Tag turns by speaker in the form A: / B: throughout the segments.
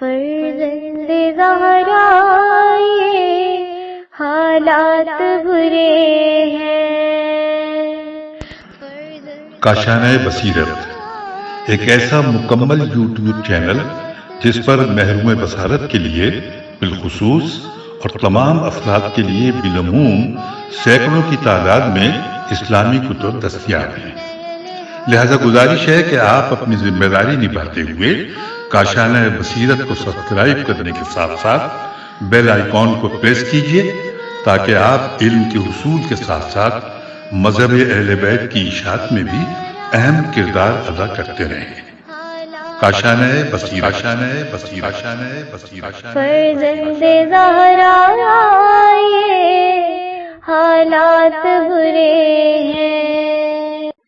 A: فرزند زہرا یہ حالات برے ہیں۔
B: کاشانۂ بصیرت ایک ایسا مکمل یوٹیوب چینل جس پر محروم بصارت کے لیے بالخصوص اور تمام افراد کے لیے بالعموم سینکڑوں کی تعداد میں اسلامی کتب دستیاب ہیں۔ لہذا گزارش ہے کہ آپ اپنی ذمہ داری نبھاتے ہوئے کاشانۂ بصیرت کو سبسکرائب کرنے کے ساتھ ساتھ بیل آئیکن کو پریس کیجیے تاکہ آپ علم کے حصول کے ساتھ ساتھ مذہب اہل بیت کی اشاعت میں بھی اہم کردار ادا کرتے رہیں۔ کاشانۂ بصیرت، کاشانۂ بصیرت، کاشانۂ بصیرت۔
A: فرزند زہرا یہ حالات برے ہیں۔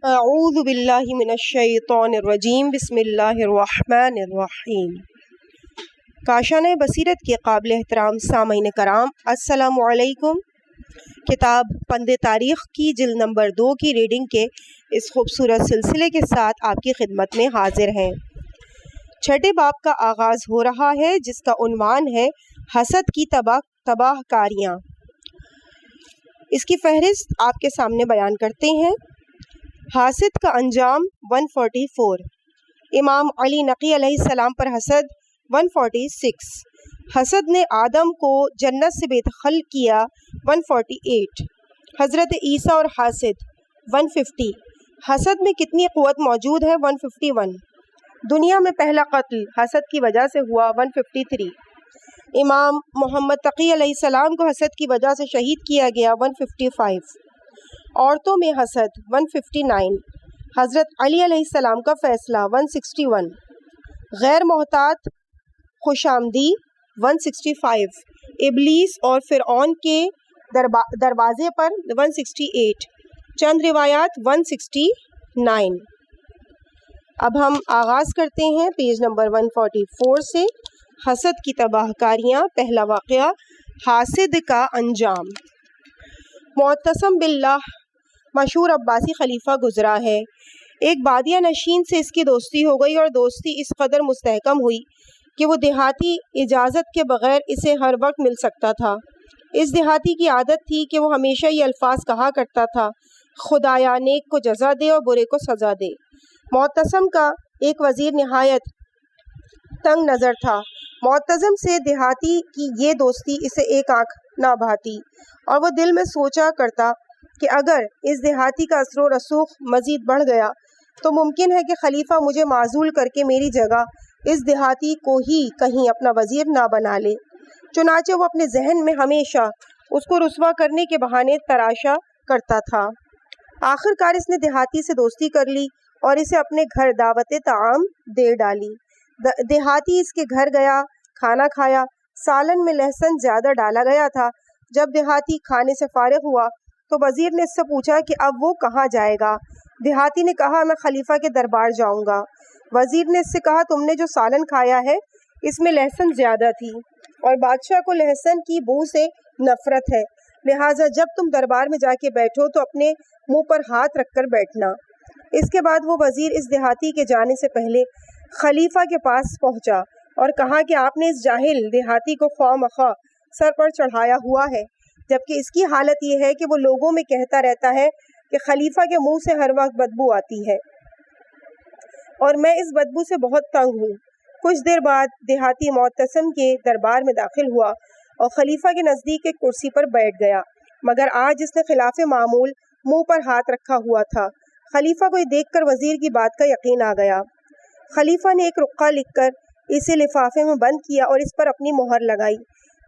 C: اعوذ باللہ من الشیطان الرجیم، بسم اللہ الرحمن الرحیم۔ کاشانۂ بصیرت کے قابل احترام سامعین کرام، السلام علیکم۔ کتاب پند تاریخ کی جلد نمبر 2 کی ریڈنگ کے اس خوبصورت سلسلے کے ساتھ آپ کی خدمت میں حاضر ہیں۔ چھٹے باب کا آغاز ہو رہا ہے جس کا عنوان ہے حسد کی تباہ کاریاں۔ اس کی فہرست آپ کے سامنے بیان کرتے ہیں۔ حاسد کا انجام 144، امام علی نقی علیہ السلام پر حسد 146، حسد نے آدم کو جنت سے بے دخل کیا 148، حضرت عیسیٰ اور حاسد 150، حسد میں کتنی قوت موجود ہے 151، دنیا میں پہلا قتل حسد کی وجہ سے ہوا 153، امام محمد تقی علیہ السلام کو حسد کی وجہ سے شہید کیا گیا 155، عورتوں میں حسد 159، حضرت علی علیہ السلام کا فیصلہ 161، غیر محتاط خوش آمدی 165، ابلیس اور فرعون کے دروازے پر 168، چند روایات 169۔ اب ہم آغاز کرتے ہیں پیج نمبر 144 سے۔ حسد کی تباہ کاریاں، پہلا واقعہ حاسد کا انجام۔ معتصم باللہ مشہور عباسی خلیفہ گزرا ہے۔ ایک بادیہ نشین سے اس کی دوستی ہو گئی اور دوستی اس قدر مستحکم ہوئی کہ وہ دیہاتی اجازت کے بغیر اسے ہر وقت مل سکتا تھا۔ اس دیہاتی کی عادت تھی کہ وہ ہمیشہ یہ الفاظ کہا کرتا تھا، خدایا نیک کو جزا دے اور برے کو سزا دے۔ معتصم کا ایک وزیر نہایت تنگ نظر تھا۔ معتصم سے دیہاتی کی یہ دوستی اسے ایک آنکھ نہ بھاتی اور وہ دل میں سوچا کرتا کہ اگر اس دیہاتی کا اثر و رسوخ مزید بڑھ گیا تو ممکن ہے کہ خلیفہ مجھے معزول کر کے میری جگہ اس دیہاتی کو ہی کہیں اپنا وزیر نہ بنا لے۔ چنانچہ وہ اپنے ذہن میں ہمیشہ اس کو رسوا کرنے کے بہانے تراشا کرتا تھا۔ آخر کار اس نے دیہاتی سے دوستی کر لی اور اسے اپنے گھر دعوت طعام دے ڈالی۔ دیہاتی اس کے گھر گیا، کھانا کھایا۔ سالن میں لہسن زیادہ ڈالا گیا تھا۔ جب دیہاتی کھانے سے فارغ ہوا تو وزیر نے اس سے پوچھا کہ اب وہ کہاں جائے گا؟ دیہاتی نے کہا میں خلیفہ کے دربار جاؤں گا۔ وزیر نے اس سے کہا تم نے جو سالن کھایا ہے اس میں لہسن زیادہ تھی اور بادشاہ کو لہسن کی بو سے نفرت ہے، لہٰذا جب تم دربار میں جا کے بیٹھو تو اپنے منہ پر ہاتھ رکھ کر بیٹھنا۔ اس کے بعد وہ وزیر اس دیہاتی کے جانے سے پہلے خلیفہ کے پاس پہنچا اور کہا کہ آپ نے اس جاہل دیہاتی کو خواہ مخواہ سر پر چڑھایا ہوا ہے، جبکہ اس کی حالت یہ ہے کہ وہ لوگوں میں کہتا رہتا ہے کہ خلیفہ کے منہ سے ہر وقت بدبو آتی ہے اور میں اس بدبو سے بہت تنگ ہوں۔ کچھ دیر بعد دیہاتی معتصم کے دربار میں داخل ہوا اور خلیفہ کے نزدیک ایک کرسی پر بیٹھ گیا، مگر آج اس نے خلاف معمول منہ پر ہاتھ رکھا ہوا تھا۔ خلیفہ کو یہ دیکھ کر وزیر کی بات کا یقین آ گیا۔ خلیفہ نے ایک رقعہ لکھ کر اسے لفافے میں بند کیا اور اس پر اپنی مہر لگائی۔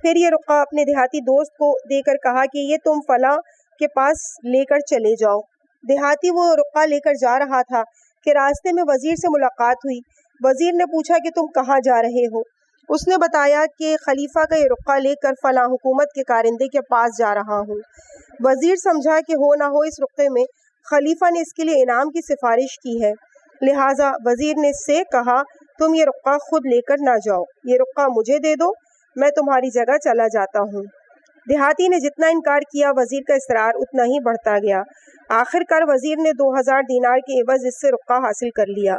C: پھر یہ رقعہ اپنے دیہاتی دوست کو دے کر کہا کہ یہ تم فلاں کے پاس لے کر چلے جاؤ۔ دیہاتی وہ رقعہ لے کر جا رہا تھا کہ راستے میں وزیر سے ملاقات ہوئی۔ وزیر نے پوچھا کہ تم کہاں جا رہے ہو؟ اس نے بتایا کہ خلیفہ کا یہ رقعہ لے کر فلاں حکومت کے کارندے کے پاس جا رہا ہوں۔ وزیر سمجھا کہ ہو نہ ہو اس رقعے میں خلیفہ نے اس کے لیے انعام کی سفارش کی ہے، لہٰذا وزیر نے اس سے کہا تم یہ رقعہ خود لے کر نہ جاؤ، یہ رقعہ مجھے دے دو، میں تمہاری جگہ چلا جاتا ہوں۔ دیہاتی نے جتنا انکار کیا وزیر کا اصرار اتنا ہی بڑھتا گیا۔ آخر کار وزیر نے 2000 دینار کے عوض اس سے رقعہ حاصل کر لیا۔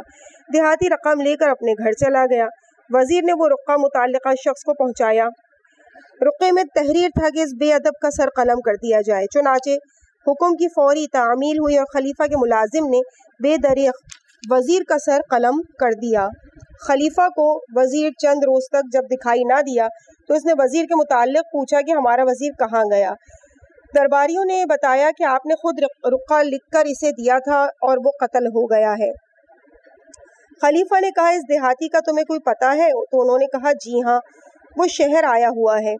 C: دیہاتی رقم لے کر اپنے گھر چلا گیا۔ وزیر نے وہ رقعہ متعلقہ شخص کو پہنچایا۔ رقعے میں تحریر تھا کہ اس بے ادب کا سر قلم کر دیا جائے۔ چنانچہ حکم کی فوری تعمیل ہوئی اور خلیفہ کے ملازم نے بے دریغ وزیر کا سر قلم کر دیا۔ خلیفہ کو وزیر چند روز تک جب دکھائی نہ دیا تو اس نے وزیر کے متعلق پوچھا کہ ہمارا وزیر کہاں گیا؟ درباریوں نے بتایا کہ آپ نے خود رقعہ لکھ کر اسے دیا تھا اور وہ قتل ہو گیا ہے۔ خلیفہ نے کہا اس دیہاتی کا تمہیں کوئی پتہ ہے؟ تو انہوں نے کہا جی ہاں، وہ شہر آیا ہوا ہے۔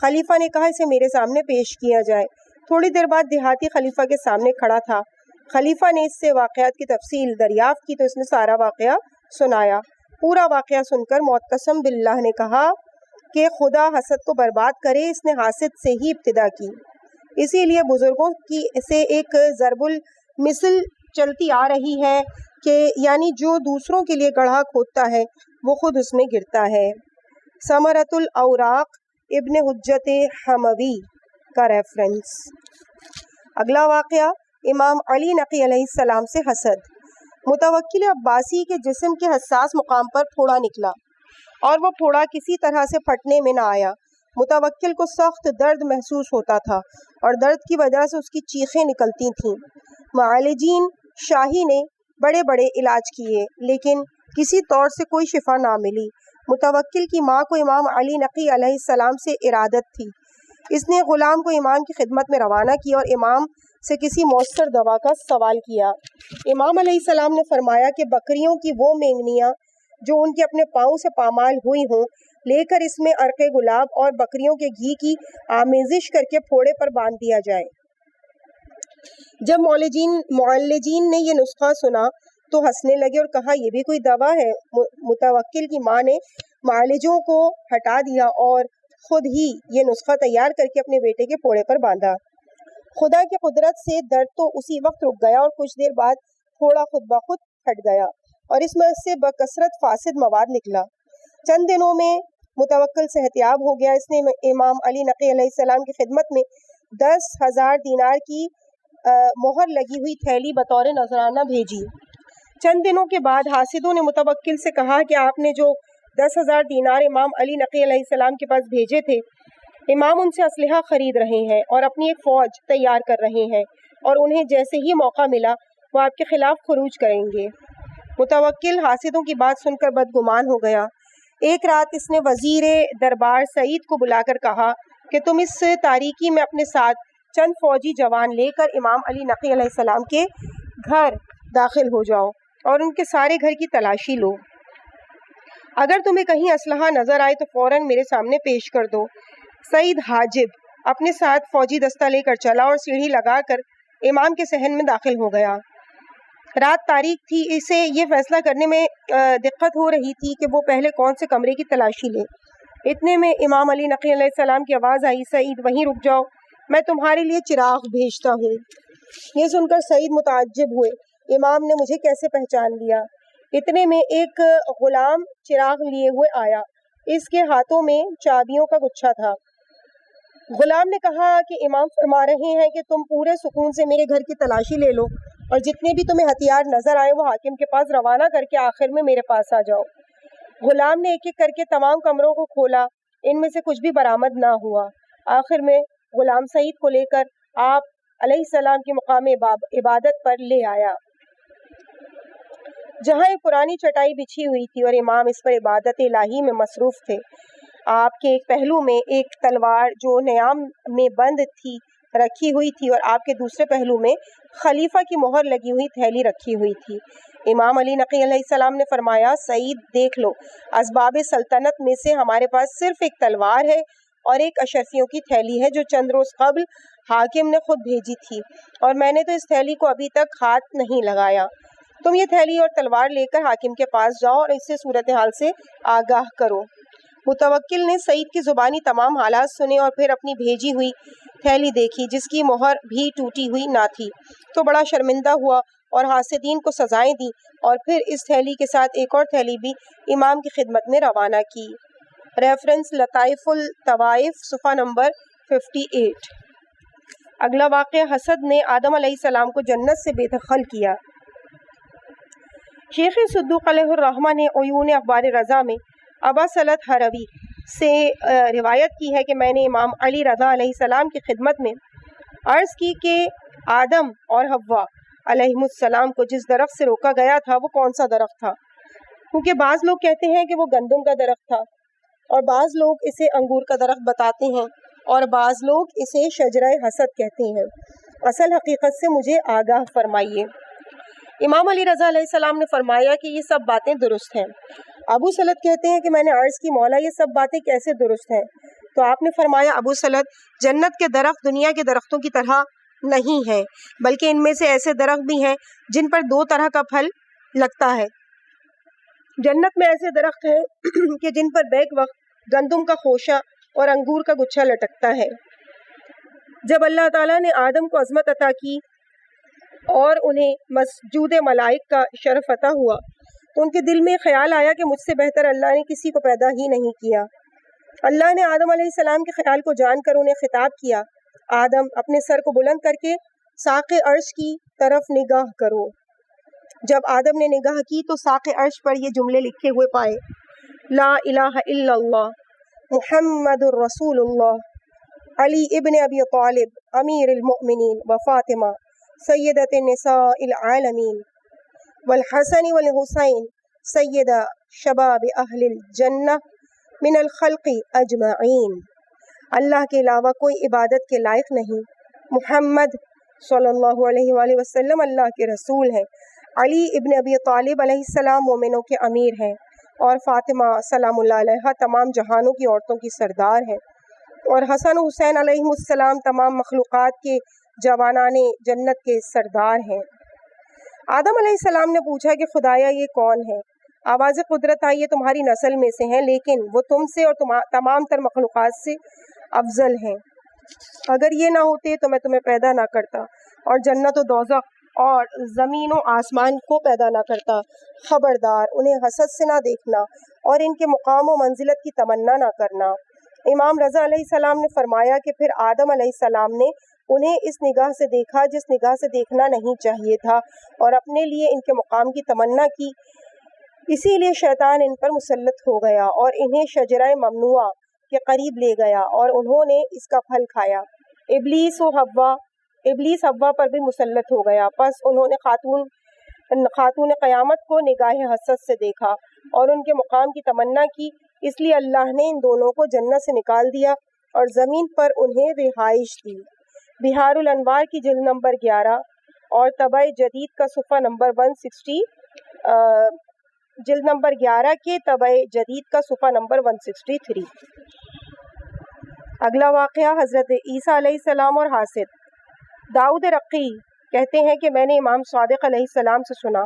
C: خلیفہ نے کہا اسے میرے سامنے پیش کیا جائے۔ تھوڑی دیر بعد دیہاتی خلیفہ کے سامنے کھڑا تھا۔ خلیفہ نے اس سے واقعات کی تفصیل دریافت کی تو اس نے سارا واقعہ سنایا۔ پورا واقعہ سن کر معتصم باللہ نے کہا کہ خدا حسد کو برباد کرے، اس نے حاسد سے ہی ابتدا کی۔ اسی لیے بزرگوں کی سے ایک ضرب المثل چلتی آ رہی ہے کہ یعنی جو دوسروں کے لیے گڑھا کھودتا ہے وہ خود اس میں گرتا ہے۔ ثمرۃ الاوراق ابن حجت حموی کا ریفرنس۔ اگلا واقعہ امام علی نقی علیہ السلام سے حسد۔ متوکل عباسی کے جسم کے حساس مقام پر پھوڑا نکلا اور وہ پھوڑا کسی طرح سے پھٹنے میں نہ آیا۔ متوکل کو سخت درد محسوس ہوتا تھا اور درد کی وجہ سے اس کی چیخیں نکلتی تھیں۔ معالجین شاہی نے بڑے بڑے علاج کیے لیکن کسی طور سے کوئی شفا نہ ملی۔ متوکل کی ماں کو امام علی نقی علیہ السلام سے ارادت تھی۔ اس نے غلام کو امام کی خدمت میں روانہ کیا اور امام سے کسی مؤثر دوا کا سوال کیا۔ امام علیہ السلام نے فرمایا کہ بکریوں کی وہ مینگنیاں جو ان کے اپنے پاؤں سے پامال ہوئی ہوں لے کر اس میں عرق گلاب اور بکریوں کے گھی کی آمیزش کر کے پھوڑے پر باندھ دیا جائے۔ جب معالجین نے یہ نسخہ سنا تو ہنسنے لگے اور کہا یہ بھی کوئی دوا ہے؟ متوکل کی ماں نے معالجوں کو ہٹا دیا اور خود ہی یہ نسخہ تیار کر کے اپنے بیٹے کے پھوڑے پر باندھا۔ خدا کی قدرت سے درد تو اسی وقت رک گیا اور کچھ دیر بعد پھوڑا خود بخود پھٹ گیا اور اس میں سے بکثرت فاسد مواد نکلا۔ چند دنوں میں متوکل صحتیاب ہو گیا۔ اس نے امام علی نقی علیہ السلام کی خدمت میں 10,000 دینار کی مہر لگی ہوئی تھیلی بطور نذرانہ بھیجی۔ چند دنوں کے بعد حاسدوں نے متوکل سے کہا کہ آپ نے جو 10,000 دینار امام علی نقی علیہ السلام کے پاس بھیجے تھے، امام ان سے اسلحہ خرید رہے ہیں اور اپنی ایک فوج تیار کر رہے ہیں اور انہیں جیسے ہی موقع ملا وہ آپ کے خلاف خروج کریں گے۔ متوکل حاسدوں کی بات سن کر بدگمان ہو گیا۔ ایک رات اس نے وزیر دربار سعید کو بلا کر کہا کہ تم اس تاریکی میں اپنے ساتھ چند فوجی جوان لے کر امام علی نقی علیہ السلام کے گھر داخل ہو جاؤ اور ان کے سارے گھر کی تلاشی لو۔ اگر تمہیں کہیں اسلحہ نظر آئے تو فوراً میرے سامنے پیش کر دو۔ سعید حاجب اپنے ساتھ فوجی دستہ لے کر چلا اور سیڑھی لگا کر امام کے صحن میں داخل ہو گیا۔ رات تاریک تھی، اسے یہ فیصلہ کرنے میں دقت ہو رہی تھی کہ وہ پہلے کون سے کمرے کی تلاشی لے۔ اتنے میں امام علی نقی علیہ السلام کی آواز آئی، سعید وہیں رک جاؤ، میں تمہارے لیے چراغ بھیجتا ہوں۔ یہ سن کر سعید متعجب ہوئے، امام نے مجھے کیسے پہچان لیا؟ اتنے میں ایک غلام چراغ لیے ہوئے آیا، اس کے ہاتھوں میں چابیوں کا گچھا تھا۔ غلام نے کہا کہ امام فرما رہے ہیں کہ تم پورے سکون سے میرے گھر کی تلاشی لے لو اور جتنے بھی تمہیں ہتھیار نظر آئے وہ حاکم کے پاس روانہ کر کے آخر میں میرے پاس آ جاؤ۔ غلام نے ایک ایک کر کے تمام کمروں کو کھولا، ان میں سے کچھ بھی برآمد نہ ہوا۔ آخر میں غلام سعید کو لے کر آپ علیہ السلام کے مقام عبادت پر لے آیا، جہاں ایک پرانی چٹائی بچھی ہوئی تھی اور امام اس پر عبادت الہی میں مصروف تھے۔ آپ کے ایک پہلو میں ایک تلوار جو نیام میں بند تھی رکھی ہوئی تھی اور آپ کے دوسرے پہلو میں خلیفہ کی مہر لگی ہوئی تھیلی رکھی ہوئی تھی۔ امام علی نقی علیہ السلام نے فرمایا، سعید دیکھ لو، اسباب سلطنت میں سے ہمارے پاس صرف ایک تلوار ہے اور ایک اشرفیوں کی تھیلی ہے جو چند روز قبل حاکم نے خود بھیجی تھی اور میں نے تو اس تھیلی کو ابھی تک ہاتھ نہیں لگایا۔ تم یہ تھیلی اور تلوار لے کر حاکم کے پاس جاؤ اور اس سے صورتحال سے آگاہ کرو۔ متوکل نے سعید کی زبانی تمام حالات سنے اور پھر اپنی بھیجی ہوئی تھیلی دیکھی جس کی مہر بھی ٹوٹی ہوئی نہ تھی تو بڑا شرمندہ ہوا اور حاسدین کو سزائیں دی اور پھر اس تھیلی کے ساتھ ایک اور تھیلی بھی امام کی خدمت میں روانہ کی۔ ریفرنس لطائف الطوائف صفحہ نمبر 58۔ اگلا واقعہ حسد نے آدم علیہ السلام کو جنت سے بے دخل کیا۔ شیخ صدوق علیہ الرحمہ نے عیون اخبار رضا میں ابا سلط ہروی سے روایت کی ہے کہ میں نے امام علی رضا علیہ السلام کی خدمت میں عرض کی کہ آدم اور حوا علیہ السلام کو جس درخت سے روکا گیا تھا وہ کون سا درخت تھا؟ کیونکہ بعض لوگ کہتے ہیں کہ وہ گندم کا درخت تھا، اور بعض لوگ اسے انگور کا درخت بتاتے ہیں، اور بعض لوگ اسے شجرہ حسد کہتے ہیں۔ اصل حقیقت سے مجھے آگاہ فرمائیے۔ امام علی رضا علیہ السلام نے فرمایا کہ یہ سب باتیں درست ہیں۔ ابو سلط کہتے ہیں کہ میں نے عرض کی مولا یہ سب باتیں کیسے درست ہیں؟ تو آپ نے فرمایا ابو سلط، جنت کے درخت دنیا کے درختوں کی طرح نہیں ہے، بلکہ ان میں سے ایسے درخت بھی ہیں جن پر 2 طرح کا پھل لگتا ہے۔ جنت میں ایسے درخت ہیں کہ جن پر بیک وقت گندم کا خوشہ اور انگور کا گچھا لٹکتا ہے۔ جب اللہ تعالیٰ نے آدم کو عظمت عطا کی اور انہیں مسجود ملائک کا شرف عطا ہوا تو ان کے دل میں خیال آیا کہ مجھ سے بہتر اللہ نے کسی کو پیدا ہی نہیں کیا۔ اللہ نے آدم علیہ السلام کے خیال کو جان کر انہیں خطاب کیا، آدم اپنے سر کو بلند کر کے ساق عرش کی طرف نگاہ کرو۔ جب آدم نے نگاہ کی تو ساق عرش پر یہ جملے لکھے ہوئے پائے، لا الہ الا اللہ محمد الرسول اللہ علی ابن ابی طالب امیر المؤمنین و فاطمہ سیدۃ النساء العالمین والحسن والحسین سید شباب اہل الجنہ من الخلق اجمعین۔ اللہ کے علاوہ کوئی عبادت کے لائق نہیں، محمد صلی اللہ علیہ وآلہ وسلم اللہ کے رسول ہیں، علی ابن ابی طالب علیہ السلام مومنوں کے امیر ہیں، اور فاطمہ سلام اللہ علیہا تمام جہانوں کی عورتوں کی سردار ہیں، اور حسن و حسین علیہ السلام تمام مخلوقات کے جوانان جنت کے سردار ہیں۔ آدم علیہ السلام نے پوچھا کہ خدایا یہ کون ہے؟ آواز قدرت آئی، یہ تمہاری نسل میں سے ہیں، لیکن وہ تم سے اور تمام تر مخلوقات سے افضل ہیں۔ اگر یہ نہ ہوتے تو میں تمہیں پیدا نہ کرتا اور جنت و دوزخ اور زمین و آسمان کو پیدا نہ کرتا۔ خبردار انہیں حسد سے نہ دیکھنا اور ان کے مقام و منزلت کی تمنا نہ کرنا۔ امام رضا علیہ السلام نے فرمایا کہ پھر آدم علیہ السلام نے انہیں اس نگاہ سے دیکھا جس نگاہ سے دیکھنا نہیں چاہیے تھا، اور اپنے لیے ان کے مقام کی تمنا کی۔ اسی لیے شیطان ان پر مسلط ہو گیا اور انہیں شجرہ ممنوعہ کے قریب لے گیا اور انہوں نے اس کا پھل کھایا۔ ابلیس حوا پر بھی مسلط ہو گیا، پس انہوں نے خاتون قیامت کو نگاہ حسد سے دیکھا اور ان کے مقام کی تمنا کی، اس لیے اللہ نے ان دونوں کو جنت سے نکال دیا اور زمین پر انہیں رہائش دی۔ بہار الانوار کی جلد نمبر 11 اور طبع جدید کا صفحہ نمبر 160، جلد نمبر 11 کے طبع جدید کا صفحہ نمبر 163۔ اگلا واقعہ حضرت عیسیٰ علیہ السلام اور حاسد۔ داؤد رقی کہتے ہیں کہ میں نے امام صادق علیہ السلام سے سنا،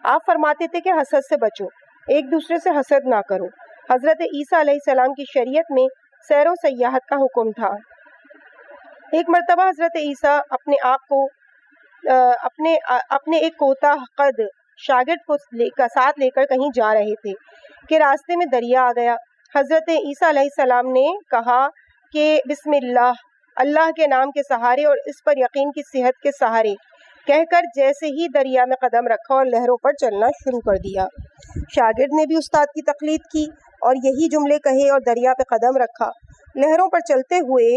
C: آپ فرماتے تھے کہ حسد سے بچو، ایک دوسرے سے حسد نہ کرو۔ حضرت عیسیٰ علیہ السلام کی شریعت میں سیر و سیاحت کا حکم تھا۔ ایک مرتبہ حضرت عیسیٰ اپنے آپ کو اپنے ایک کوتاہ قد شاگرد کو ساتھ لے کر کہیں جا رہے تھے کہ راستے میں دریا آ گیا۔ حضرت عیسیٰ علیہ السلام نے کہا کہ بسم اللہ کے نام کے سہارے اور اس پر یقین کی صحت کے سہارے کہہ کر جیسے ہی دریا میں قدم رکھا اور لہروں پر چلنا شروع کر دیا۔ شاگرد نے بھی استاد کی تقلید کی اور یہی جملے کہے اور دریا پہ قدم رکھا۔ لہروں پر چلتے ہوئے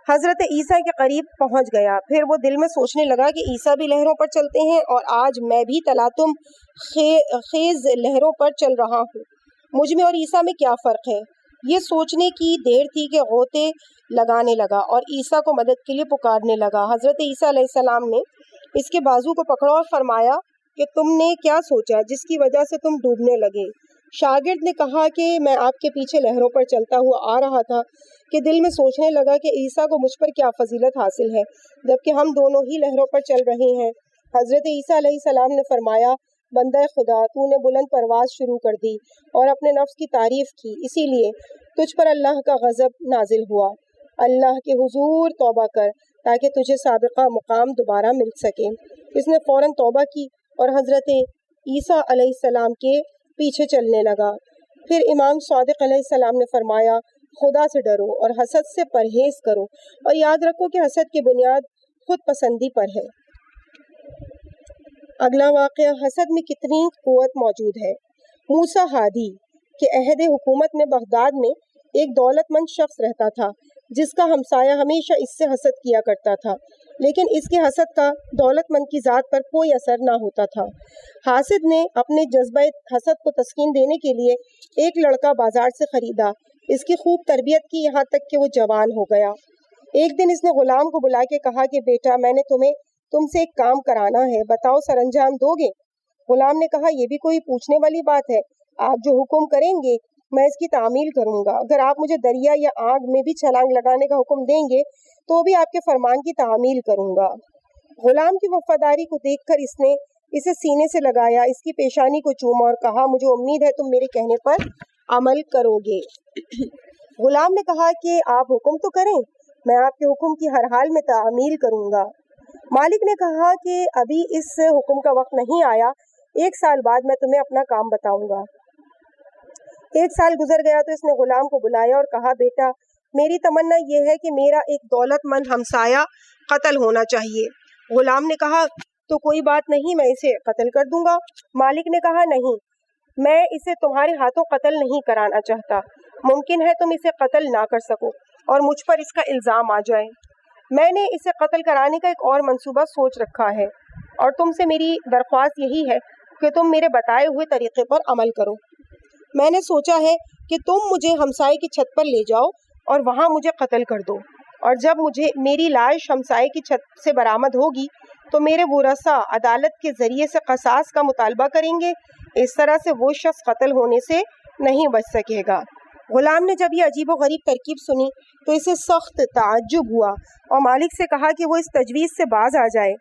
C: حضرت عیسیٰ کے قریب پہنچ گیا، پھر وہ دل میں سوچنے لگا کہ عیسیٰ بھی لہروں پر چلتے ہیں اور آج میں بھی تلاطم خیز لہروں پر چل رہا ہوں، مجھ میں اور عیسیٰ میں کیا فرق ہے؟ یہ سوچنے کی دیر تھی کہ غوطے لگانے لگا اور عیسیٰ کو مدد کے لیے پکارنے لگا۔ حضرت عیسیٰ علیہ السلام نے اس کے بازو کو پکڑا اور فرمایا کہ تم نے کیا سوچا جس کی وجہ سے تم ڈوبنے لگے؟ شاگرد نے کہا کہ میں آپ کے پیچھے لہروں پر چلتا ہوا آ رہا تھا کہ دل میں سوچنے لگا کہ عیسیٰ کو مجھ پر کیا فضیلت حاصل ہے جبکہ ہم دونوں ہی لہروں پر چل رہے ہیں۔ حضرت عیسیٰ علیہ السلام نے فرمایا، بندہ خدا، تو نے بلند پرواز شروع کر دی اور اپنے نفس کی تعریف کی، اسی لیے تجھ پر اللہ کا غضب نازل ہوا۔ اللہ کے حضور توبہ کر تاکہ تجھے سابقہ مقام دوبارہ مل سکے۔ اس نے فوراً توبہ کی اور حضرت عیسیٰ علیہ السلام کے پیچھے چلنے لگا۔ پھر امام صادق علیہ السلام نے فرمایا، خدا سے ڈرو اور حسد سے پرہیز کرو اور یاد رکھو کہ حسد کی بنیاد خود پسندی پر ہے۔ اگلا واقعہ، حسد میں کتنی قوت موجود ہے۔ موسیٰ ہادی کے عہد حکومت میں بغداد میں ایک دولت مند شخص رہتا تھا جس کا ہمسایہ ہمیشہ اس سے حسد کیا کرتا تھا، لیکن اس کے حسد کا دولت مند کی ذات پر کوئی اثر نہ ہوتا تھا۔ حاسد نے اپنے جذبہ حسد کو تسکین دینے کے لیے ایک لڑکا بازار سے خریدا، اس کی خوب تربیت کی یہاں تک کہ وہ جوان ہو گیا۔ ایک دن اس نے غلام کو بلا کے کہا کہ بیٹا، میں نے تم سے ایک کام کرانا ہے، بتاؤ سر انجام دو گے؟ غلام نے کہا یہ بھی کوئی پوچھنے والی بات ہے، آپ جو حکم کریں گے میں اس کی تعمیل کروں گا۔ اگر آپ مجھے دریا یا آگ میں بھی چھلانگ لگانے کا حکم دیں گے تو بھی آپ کے فرمان کی تعمیل کروں گا۔ غلام کی وفاداری کو دیکھ کر اس نے اسے سینے سے لگایا، اس کی پیشانی کو چوما اور کہا مجھے امید ہے تم میرے کہنے پر عمل کرو گے۔ غلام نے کہا کہ آپ حکم تو کریں، میں آپ کے حکم کی ہر حال میں تعمیل کروں گا۔ مالک نے کہا کہ ابھی اس حکم کا وقت نہیں آیا، 1 سال بعد میں تمہیں اپنا کام بتاؤں گا۔ 1 سال گزر گیا تو اس نے غلام کو بلایا اور کہا بیٹا، میری تمنا یہ ہے کہ میرا ایک دولت مند ہمسایہ قتل ہونا چاہیے۔ غلام نے کہا تو کوئی بات نہیں، میں اسے قتل کر دوں گا۔ مالک نے کہا نہیں، میں اسے تمہارے ہاتھوں قتل نہیں کرانا چاہتا، ممکن ہے تم اسے قتل نہ کر سکو اور مجھ پر اس کا الزام آ جائے۔ میں نے اسے قتل کرانے کا ایک اور منصوبہ سوچ رکھا ہے اور تم سے میری درخواست یہی ہے کہ تم میرے بتائے ہوئے طریقے پر عمل کرو۔ میں نے سوچا ہے کہ تم مجھے ہمسائے کی چھت پر لے جاؤ اور وہاں مجھے قتل کر دو، اور جب میری لاش ہمسائے کی چھت سے برآمد ہوگی تو میرے ورثاء عدالت کے ذریعے سے قصاص کا مطالبہ کریں گے، اس طرح سے وہ شخص قتل ہونے سے نہیں بچ سکے گا۔ غلام نے جب یہ عجیب و غریب ترکیب سنی تو اسے سخت تعجب ہوا اور مالک سے کہا کہ وہ اس تجویز سے باز آ جائے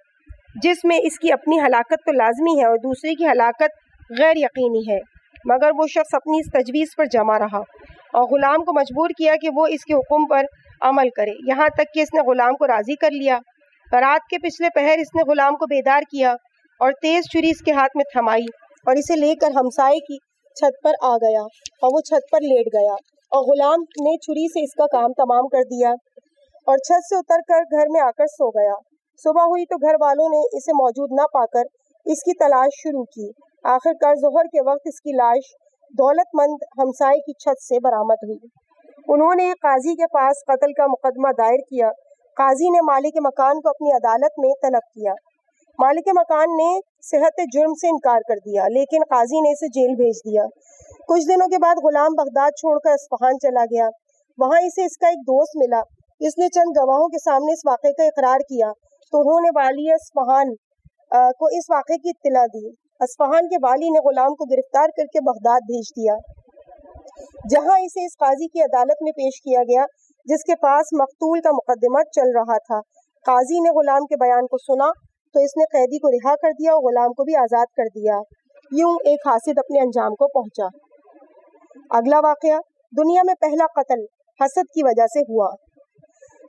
C: جس میں اس کی اپنی ہلاکت تو لازمی ہے اور دوسرے کی ہلاکت غیر یقینی ہے، مگر وہ شخص اپنی اس تجویز پر جمع رہا اور غلام کو مجبور کیا کہ وہ اس کے حکم پر عمل کرے، یہاں تک کہ اس نے غلام کو راضی کر لیا۔ رات کے پچھلے پہر اس نے غلام کو بیدار کیا اور تیز چھری اس کے ہاتھ میں تھمائی اور اسے لے کر ہمسائے کی چھت پر آ گیا اور وہ چھت پر لیٹ گیا اور غلام نے چھری سے اس کا کام تمام کر دیا اور چھت سے اتر کر گھر میں آ کر سو گیا۔ صبح ہوئی تو گھر والوں نے اسے موجود نہ پا کر اس کی تلاش شروع کی۔ آخر کار ظہر کے وقت اس کی لاش دولت مند ہمسائے کی چھت سے برآمد ہوئی۔ انہوں نے قاضی کے پاس قتل کا مقدمہ دائر کیا۔ قاضی نے مالک مکان کو اپنی عدالت میں طلب کیا۔ مالک مکان نے صحت جرم سے انکار کر دیا، لیکن قاضی نے اسے جیل بھیج دیا۔ کچھ دنوں کے بعد غلام بغداد چھوڑ کر اصفہان چلا گیا۔ وہاں اسے اس کا ایک دوست ملا۔ اس نے چند گواہوں کے سامنے اس واقعے کا اقرار کیا تو انہوں نے والی اصفہان کو اس واقعے کی اطلاع دی۔ اصفہان کے والی نے غلام کو گرفتار کر کے بغداد بھیج دیا، جہاں اسے اس قاضی کی عدالت میں پیش کیا گیا جس کے پاس مقتول کا مقدمہ چل رہا تھا۔ قاضی نے غلام کے بیان کو سنا تو اس نے قیدی کو رہا کر دیا اور غلام کو بھی آزاد کر دیا۔ یوں ایک حاسد اپنے انجام کو پہنچا۔ اگلا واقعہ، دنیا میں پہلا قتل حسد کی وجہ سے ہوا۔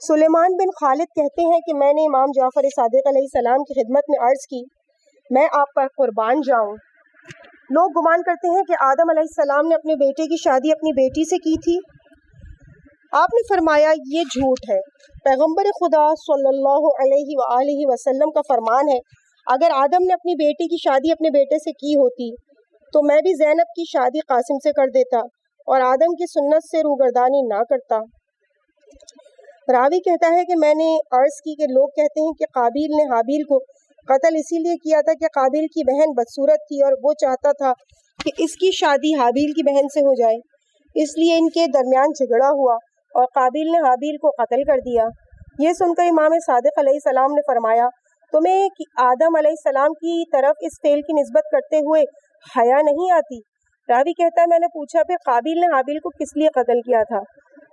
C: سلیمان بن خالد کہتے ہیں کہ میں نے امام جعفر صادق علیہ السلام کی خدمت میں عرض کی، میں آپ پر قربان جاؤں۔ لوگ گمان کرتے ہیں کہ آدم علیہ السلام نے اپنے بیٹے کی شادی اپنی بیٹی سے کی تھی۔ آپ نے فرمایا یہ جھوٹ ہے۔ پیغمبر خدا صلی اللہ علیہ وآلہ وسلم کا فرمان ہے، اگر آدم نے اپنی بیٹی کی شادی اپنے بیٹے سے کی ہوتی تو میں بھی زینب کی شادی قاسم سے کر دیتا اور آدم کی سنت سے روگردانی نہ کرتا۔ راوی کہتا ہے کہ میں نے عرض کی کہ لوگ کہتے ہیں کہ قابیل نے حابیل کو قتل اسی لیے کیا تھا کہ قابیل کی بہن بدصورت تھی اور وہ چاہتا تھا کہ اس کی شادی حابیل کی بہن سے ہو جائے، اس لیے ان کے درمیان جھگڑا ہوا اور قابیل نے حابیل کو قتل کر دیا۔ یہ سن کر امام صادق علیہ السلام نے فرمایا، تمہیں آدم علیہ السلام کی طرف اس فعل کی نسبت کرتے ہوئے حیا نہیں آتی؟ راوی کہتا ہے میں نے پوچھا پھر قابیل نے حابیل کو کس لیے قتل کیا تھا؟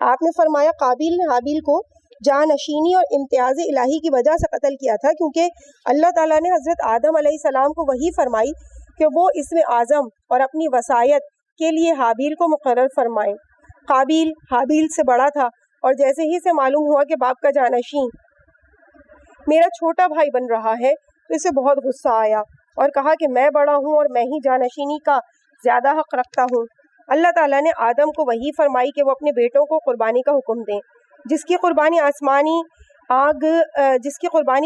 C: آپ نے فرمایا قابیل نے حابیل کو جانشینی اور امتیاز الہی کی وجہ سے قتل کیا تھا، کیونکہ اللہ تعالیٰ نے حضرت آدم علیہ السلام کو وحی فرمائی کہ وہ اسم اعظم اور اپنی وصایت کے لیے حابیل کو مقرر فرمائیں۔ قابیل حابیل سے بڑا تھا اور جیسے ہی سے معلوم ہوا کہ باپ کا جانشین میرا چھوٹا بھائی بن رہا ہے تو اسے بہت غصہ آیا اور کہا کہ میں بڑا ہوں اور میں ہی جانشینی کا زیادہ حق رکھتا ہوں۔ اللہ تعالیٰ نے آدم کو وحی فرمائی کہ وہ اپنے بیٹوں کو قربانی کا حکم دیں، جس کی قربانی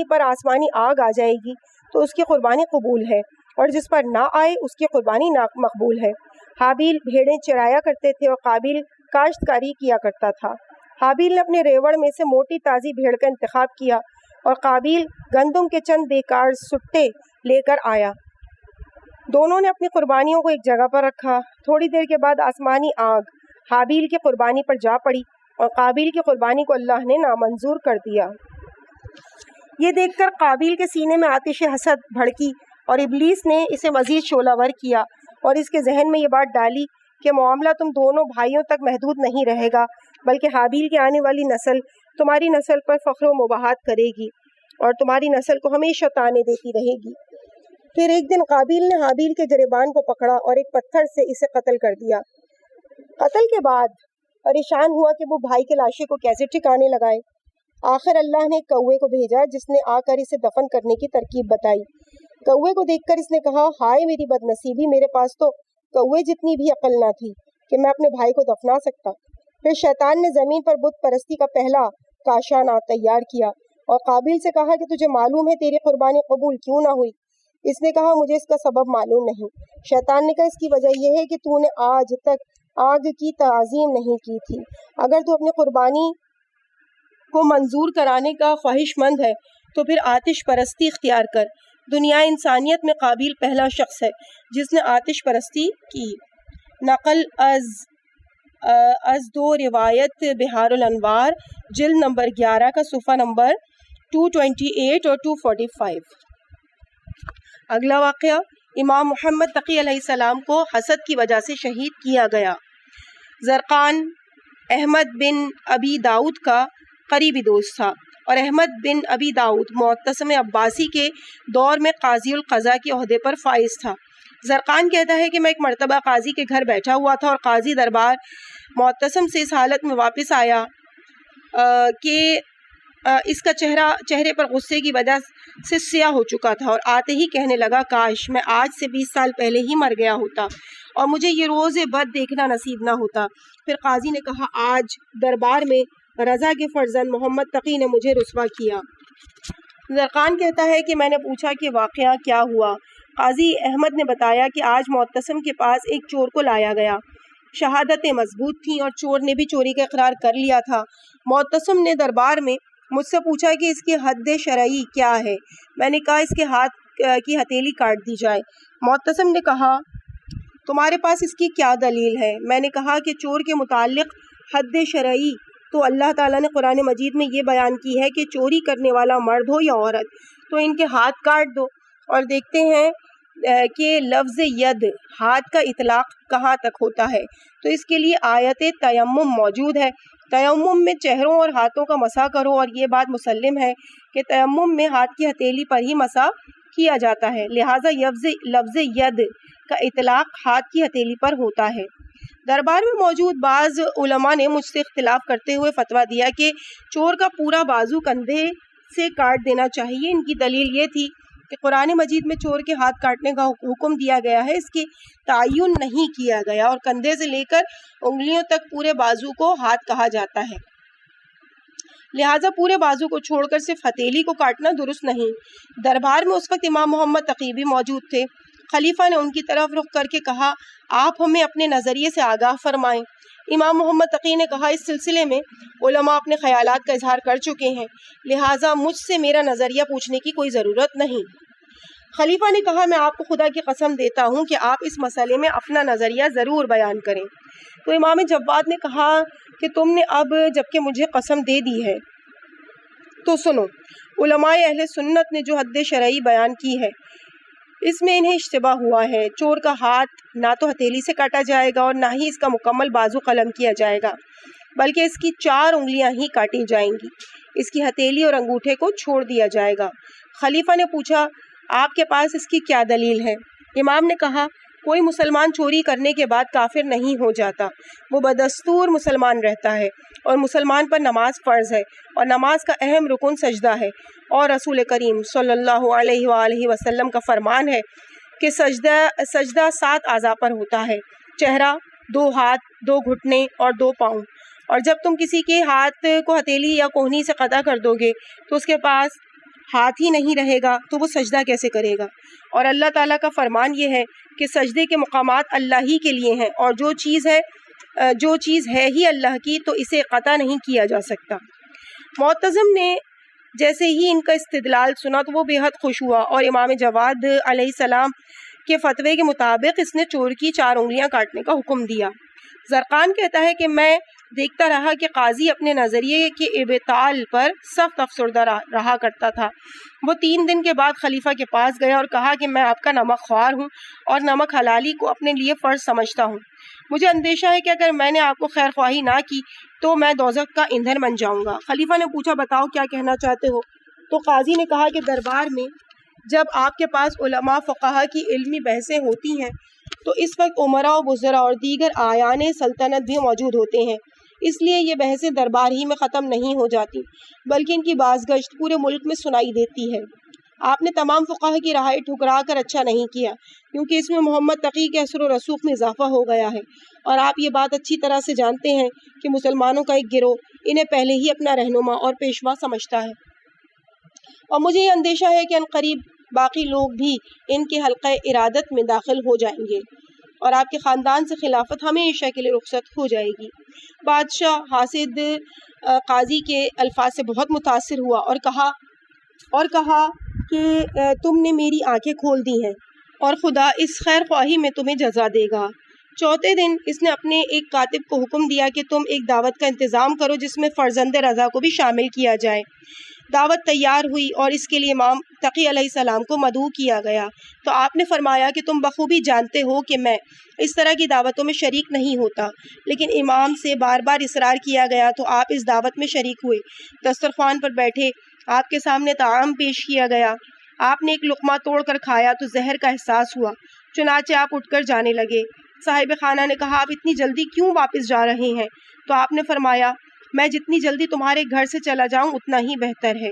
C: پر آسمانی آگ آ جائے گی تو اس کی قربانی قبول ہے، اور جس پر نہ آئے اس کی قربانی مقبول ہے۔ حابیل بھیڑیں چرایا کرتے تھے اور قابیل کاشتکاری کیا کرتا تھا۔ حابیل نے اپنے ریوڑ میں سے موٹی تازی بھیڑ کا انتخاب کیا اور قابیل گندم کے چند بیکار سٹے لے کر آیا۔ دونوں نے اپنی قربانیوں کو ایک جگہ پر رکھا۔ تھوڑی دیر کے بعد آسمانی آگ حابیل کی قربانی پر جا پڑی اور قابیل کی قربانی کو اللہ نے نامنظور کر دیا۔ یہ دیکھ کر قابیل کے سینے میں آتش حسد بھڑکی اور ابلیس نے اسے مزید شعلہ ور کیا اور اس کے ذہن میں یہ بات ڈالی کہ معاملہ تم دونوں بھائیوں تک محدود نہیں رہے گا، بلکہ حابیل کی آنے والی نسل تمہاری نسل پر فخر و مباحات کرے گی اور تمہاری نسل کو ہمیشہ تانے دیتی رہے گی۔ پھر ایک دن قابیل نے حابیل کے گریبان کو پکڑا اور ایک پتھر سے اسے قتل کر دیا۔ قتل کے بعد پریشان ہوا کہ وہ بھائی کے لاشے کو کیسے ٹھکانے لگائے۔ آخر اللہ نے ایک کوے کو بھیجا جس نے آ کر اسے دفن کرنے کی ترکیب بتائی۔ کوے کو دیکھ کر اس نے کہا، ہائے میری بد نصیبی، میرے پاس تو کوے جتنی بھی عقل نہ تھی کہ میں اپنے بھائی کو دفنا سکتا۔ پھر شیطان نے زمین پر بت پرستی کا پہلا کاشانہ تیار کیا اور قابیل سے کہا کہ تجھے معلوم ہے تیری قربانی قبول کیوں نہ ہوئی؟ اس نے کہا، مجھے اس کا سبب معلوم نہیں۔ شیطان نے کہا، اس کی وجہ یہ ہے کہ تو نے آج تک آگ کی تعظیم نہیں کی تھی۔ اگر تو اپنی قربانی کو منظور کرانے کا خواہش مند ہے تو پھر آتش پرستی اختیار کر۔ دنیا انسانیت میں قابیل پہلا شخص ہے جس نے آتش پرستی کی۔ نقل از دو روایت بہار الانوار جلد نمبر 11 کا صفحہ نمبر 228 اور 245۔ اگلا واقعہ، امام محمد تقی علیہ السلام کو حسد کی وجہ سے شہید کیا گیا۔ زرقان احمد بن ابی داؤد کا قریبی دوست تھا اور احمد بن ابی داؤد معتصم عباسی کے دور میں قاضی القضاء کے عہدے پر فائز تھا۔ زرقان کہتا ہے کہ میں ایک مرتبہ قاضی کے گھر بیٹھا ہوا تھا اور قاضی دربار معتصم سے اس حالت میں واپس آیا کہ اس کا چہرے پر غصے کی وجہ سے سیاہ ہو چکا تھا اور آتے ہی کہنے لگا، کاش میں آج سے 20 سال پہلے ہی مر گیا ہوتا اور مجھے یہ روز بد دیکھنا نصیب نہ ہوتا۔ پھر قاضی نے کہا، آج دربار میں رضا کے فرزند محمد تقی نے مجھے رسوا کیا۔ زرقان کہتا ہے کہ میں نے پوچھا کہ واقعہ کیا ہوا۔ قاضی احمد نے بتایا کہ آج معتصم کے پاس ایک چور کو لایا گیا۔ شہادتیں مضبوط تھیں اور چور نے بھی چوری کا اقرار کر لیا تھا۔ معتصم نے دربار میں مجھ سے پوچھا کہ اس کی حد شرعی کیا ہے۔ میں نے کہا، اس کے ہاتھ کی ہتھیلی کاٹ دی جائے۔ معتصم نے کہا، تمہارے پاس اس کی کیا دلیل ہے؟ میں نے کہا کہ چور کے متعلق حد شرعی تو اللہ تعالیٰ نے قرآن مجید میں یہ بیان کی ہے کہ چوری کرنے والا مرد ہو یا عورت تو ان کے ہاتھ کاٹ دو۔ اور دیکھتے ہیں کہ لفظ ید ہاتھ کا اطلاق کہاں تک ہوتا ہے، تو اس کے لیے آیت تیمم موجود ہے۔ تیمم میں چہروں اور ہاتھوں کا مسح کرو، اور یہ بات مسلم ہے کہ تیمم میں ہاتھ کی ہتھیلی پر ہی مسح کیا جاتا ہے، لہٰذا لفظ ید کا اطلاق ہاتھ کی ہتھیلی پر ہوتا ہے۔ دربار میں موجود بعض علماء نے مجھ سے اختلاف کرتے ہوئے فتویٰ دیا کہ چور کا پورا بازو کندھے سے کاٹ دینا چاہیے۔ ان کی دلیل یہ تھی کہ قرآن مجید میں چور کے ہاتھ کاٹنے کا حکم دیا گیا ہے، اس کی تعین نہیں کیا گیا، اور کندھے سے لے کر انگلیوں تک پورے بازو کو ہاتھ کہا جاتا ہے، لہٰذا پورے بازو کو چھوڑ کر صرف ہتھیلی کو کاٹنا درست نہیں۔ دربار میں اس وقت امام محمد تقی بھی موجود تھے۔ خلیفہ نے ان کی طرف رخ کر کے کہا، آپ ہمیں اپنے نظریے سے آگاہ فرمائیں۔ امام محمد تقی نے کہا، اس سلسلے میں علماء اپنے خیالات کا اظہار کر چکے ہیں، لہٰذا مجھ سے میرا نظریہ پوچھنے کی کوئی ضرورت نہیں۔ خلیفہ نے کہا، میں آپ کو خدا کی قسم دیتا ہوں کہ آپ اس مسئلے میں اپنا نظریہ ضرور بیان کریں۔ تو امام جواد نے کہا کہ تم نے اب جبکہ مجھے قسم دے دی ہے تو سنو، علماء اہل سنت نے جو حد شرعی بیان کی ہے اس میں انہیں اشتباہ ہوا ہے۔ چور کا ہاتھ نہ تو ہتھیلی سے کاٹا جائے گا اور نہ ہی اس کا مکمل بازو قلم کیا جائے گا، بلکہ اس کی 4 انگلیاں ہی کاٹی جائیں گی، اس کی ہتھیلی اور انگوٹھے کو چھوڑ دیا جائے گا۔ خلیفہ نے پوچھا، آپ کے پاس اس کی کیا دلیل ہے؟ امام نے کہا، کوئی مسلمان چوری کرنے کے بعد کافر نہیں ہو جاتا، وہ بدستور مسلمان رہتا ہے، اور مسلمان پر نماز فرض ہے، اور نماز کا اہم رکن سجدہ ہے، اور رسول کریم صلی اللہ علیہ وآلہ وسلم کا فرمان ہے کہ سجدہ 7 اعضاء پر ہوتا ہے، چہرہ، 2 ہاتھ، 2 گھٹنے اور 2 پاؤں، اور جب تم کسی کے ہاتھ کو ہتھیلی یا کوہنی سے قطع کر دو گے تو اس کے پاس ہاتھ ہی نہیں رہے گا تو وہ سجدہ کیسے کرے گا؟ اور اللہ تعالیٰ کا فرمان یہ ہے کہ سجدے کے مقامات اللہ ہی کے لیے ہیں، اور جو چیز ہے ہی اللہ کی تو اسے قطع نہیں کیا جا سکتا۔ معتزم نے جیسے ہی ان کا استدلال سنا تو وہ بے حد خوش ہوا، اور امام جواد علیہ السلام کے فتوے کے مطابق اس نے چور کی 4 انگلیاں کاٹنے کا حکم دیا۔ زرقان کہتا ہے کہ میں دیکھتا رہا کہ قاضی اپنے نظریے کے ابطال پر سخت افسردہ رہا کرتا تھا۔ وہ 3 دن کے بعد خلیفہ کے پاس گیا اور کہا کہ میں آپ کا نمک خوار ہوں اور نمک حلالی کو اپنے لیے فرض سمجھتا ہوں۔ مجھے اندیشہ ہے کہ اگر میں نے آپ کو خیر خواہی نہ کی تو میں دوزخ کا ایندھن بن جاؤں گا۔ خلیفہ نے پوچھا بتاؤ کیا کہنا چاہتے ہو؟ تو قاضی نے کہا کہ دربار میں جب آپ کے پاس علماء فقہا کی علمی بحثیں ہوتی ہیں تو اس وقت عمراء و وزراء اور دیگر اعیان سلطنت بھی موجود ہوتے ہیں، اس لیے یہ بحثیں دربار ہی میں ختم نہیں ہو جاتی بلکہ ان کی بازگشت پورے ملک میں سنائی دیتی ہے۔ آپ نے تمام فقہا کی رائے ٹھکرا کر اچھا نہیں کیا، کیونکہ اس میں محمد تقی کے اثر و رسوخ میں اضافہ ہو گیا ہے، اور آپ یہ بات اچھی طرح سے جانتے ہیں کہ مسلمانوں کا ایک گروہ انہیں پہلے ہی اپنا رہنما اور پیشوا سمجھتا ہے، اور مجھے یہ اندیشہ ہے کہ عنقریب باقی لوگ بھی ان کے حلقہ ارادت میں داخل ہو جائیں گے اور آپ کے خاندان سے خلافت ہمیشہ کے لیے رخصت ہو جائے گی۔ بادشاہ حاسد قاضی کے الفاظ سے بہت متاثر ہوا اور کہا کہ تم نے میری آنکھیں کھول دی ہیں اور خدا اس خیر خواہی میں تمہیں جزا دے گا۔ چوتھے دن اس نے اپنے ایک کاتب کو حکم دیا کہ تم ایک دعوت کا انتظام کرو جس میں فرزند رضا کو بھی شامل کیا جائے۔ دعوت تیار ہوئی اور اس کے لیے امام تقی علیہ السلام کو مدعو کیا گیا، تو آپ نے فرمایا کہ تم بخوبی جانتے ہو کہ میں اس طرح کی دعوتوں میں شریک نہیں ہوتا، لیکن امام سے بار بار اصرار کیا گیا تو آپ اس دعوت میں شریک ہوئے۔ دسترخوان پر بیٹھے آپ کے سامنے طعام پیش کیا گیا، آپ نے ایک لقمہ توڑ کر کھایا تو زہر کا احساس ہوا، چنانچہ آپ اٹھ کر جانے لگے۔ صاحب خانہ نے کہا آپ اتنی جلدی کیوں واپس جا رہے ہیں؟ تو آپ نے فرمایا میں جتنی جلدی تمہارے گھر سے چلا جاؤں اتنا ہی بہتر ہے۔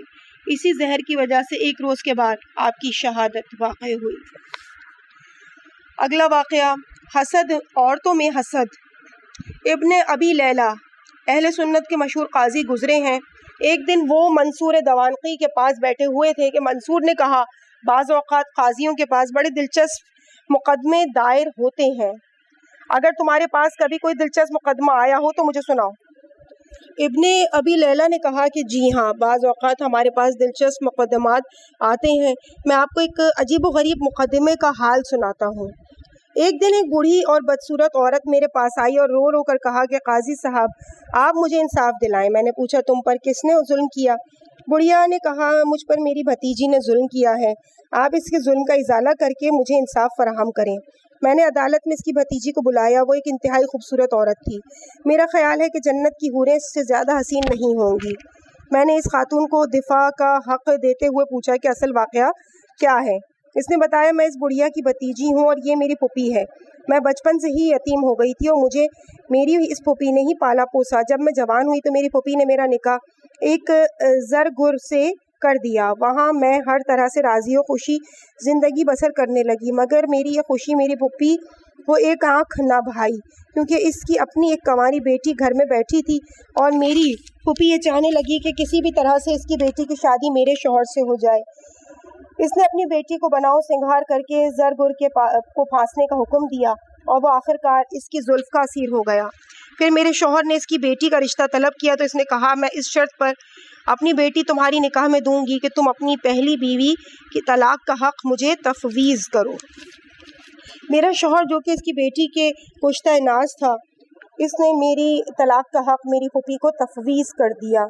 C: اسی زہر کی وجہ سے 1 روز کے بعد آپ کی شہادت واقع ہوئی۔ اگلا واقعہ حسد، عورتوں میں حسد۔ ابن ابی لیلہ اہل سنت کے مشہور قاضی گزرے ہیں۔ ایک دن وہ منصور دوانقی کے پاس بیٹھے ہوئے تھے کہ منصور نے کہا بعض اوقات قاضیوں کے پاس بڑے دلچسپ مقدمے دائر ہوتے ہیں، اگر تمہارے پاس کبھی کوئی دلچسپ مقدمہ آیا ہو تو مجھے سناؤ۔ ابن ابی لیلہ نے کہا کہ جی ہاں، بعض اوقات ہمارے پاس دلچسپ مقدمات آتے ہیں، میں آپ کو ایک عجیب و غریب مقدمے کا حال سناتا ہوں۔ ایک دن ایک بوڑھی اور بدصورت عورت میرے پاس آئی اور رو رو کر کہا کہ قاضی صاحب آپ مجھے انصاف دلائیں۔ میں نے پوچھا تم پر کس نے ظلم کیا؟ بڑھیا نے کہا مجھ پر میری بھتیجی نے ظلم کیا ہے، آپ اس کے ظلم کا ازالہ کر کے مجھے انصاف فراہم کریں۔ میں نے عدالت میں اس کی بھتیجی کو بلایا، وہ ایک انتہائی خوبصورت عورت تھی، میرا خیال ہے کہ جنت کی حوریں اس سے زیادہ حسین نہیں ہوں گی۔ میں نے اس خاتون کو دفاع کا حق دیتے ہوئے پوچھا کہ اصل واقعہ کیا ہے؟ اس نے بتایا میں اس بڑھیا کی بھتیجی ہوں اور یہ میری پھوپھی ہے، میں بچپن سے ہی یتیم ہو گئی تھی اور مجھے میری اس پھوپھی نے ہی پالا پوسا۔ جب میں جوان ہوئی تو میری پھوپھی نے میرا نکاح ایک زرگر سے کر دیا، وہاں میں ہر طرح سے راضی و خوشی زندگی بسر کرنے لگی، مگر میری یہ خوشی میری پھوپھی کو ایک آنکھ نہ بھائی، کیونکہ اس کی اپنی ایک کنواری بیٹی گھر میں بیٹھی تھی اور میری پھوپھی یہ چاہنے لگی کہ کسی بھی طرح سے اس کی بیٹی کی شادی میرے شوہر سے ہو جائے۔ اس نے اپنی بیٹی کو بناؤ سنگھار کر کے زرگر کو پھانسنے کا حکم دیا اور وہ آخرکار اس کی زلف کا اسیر ہو گیا۔ پھر میرے شوہر نے اس کی بیٹی کا رشتہ طلب کیا تو اس نے کہا میں اس شرط پر اپنی بیٹی تمہاری نکاح میں دوں گی کہ تم اپنی پہلی بیوی کی طلاق کا حق مجھے تفویض کرو۔ میرا شوہر جو کہ اس کی بیٹی کے کشتہ ناز تھا، اس نے میری طلاق کا حق میری پھوپھی کو تفویض کر دیا۔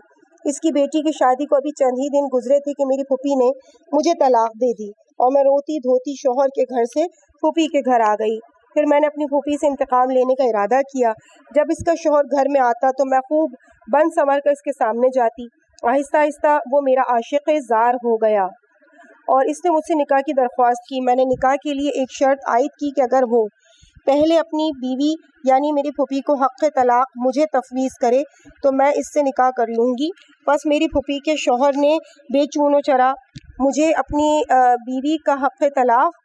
C: اس کی بیٹی کی شادی کو ابھی چند ہی دن گزرے تھے کہ میری پھوپھی نے مجھے طلاق دے دی اور میں روتی دھوتی شوہر کے گھر سے پھوپھی کے گھر آ گئی۔ پھر میں نے اپنی پھوپھی سے انتقام لینے کا ارادہ کیا۔ جب اس کا شوہر گھر میں آتا تو میں خوب بن سنور کر اس کے سامنے جاتی، آہستہ آہستہ وہ میرا عاشق زار ہو گیا اور اس نے مجھ سے نکاح کی درخواست کی۔ میں نے نکاح کے لیے ایک شرط عائد کی کہ اگر وہ پہلے اپنی بیوی یعنی میری پھوپھی کو حق طلاق مجھے تفویض کرے تو میں اس سے نکاح کر لوں گی۔ بس میری پھوپھی کے شوہر نے بے چون و چرا مجھے اپنی بیوی کا حق طلاق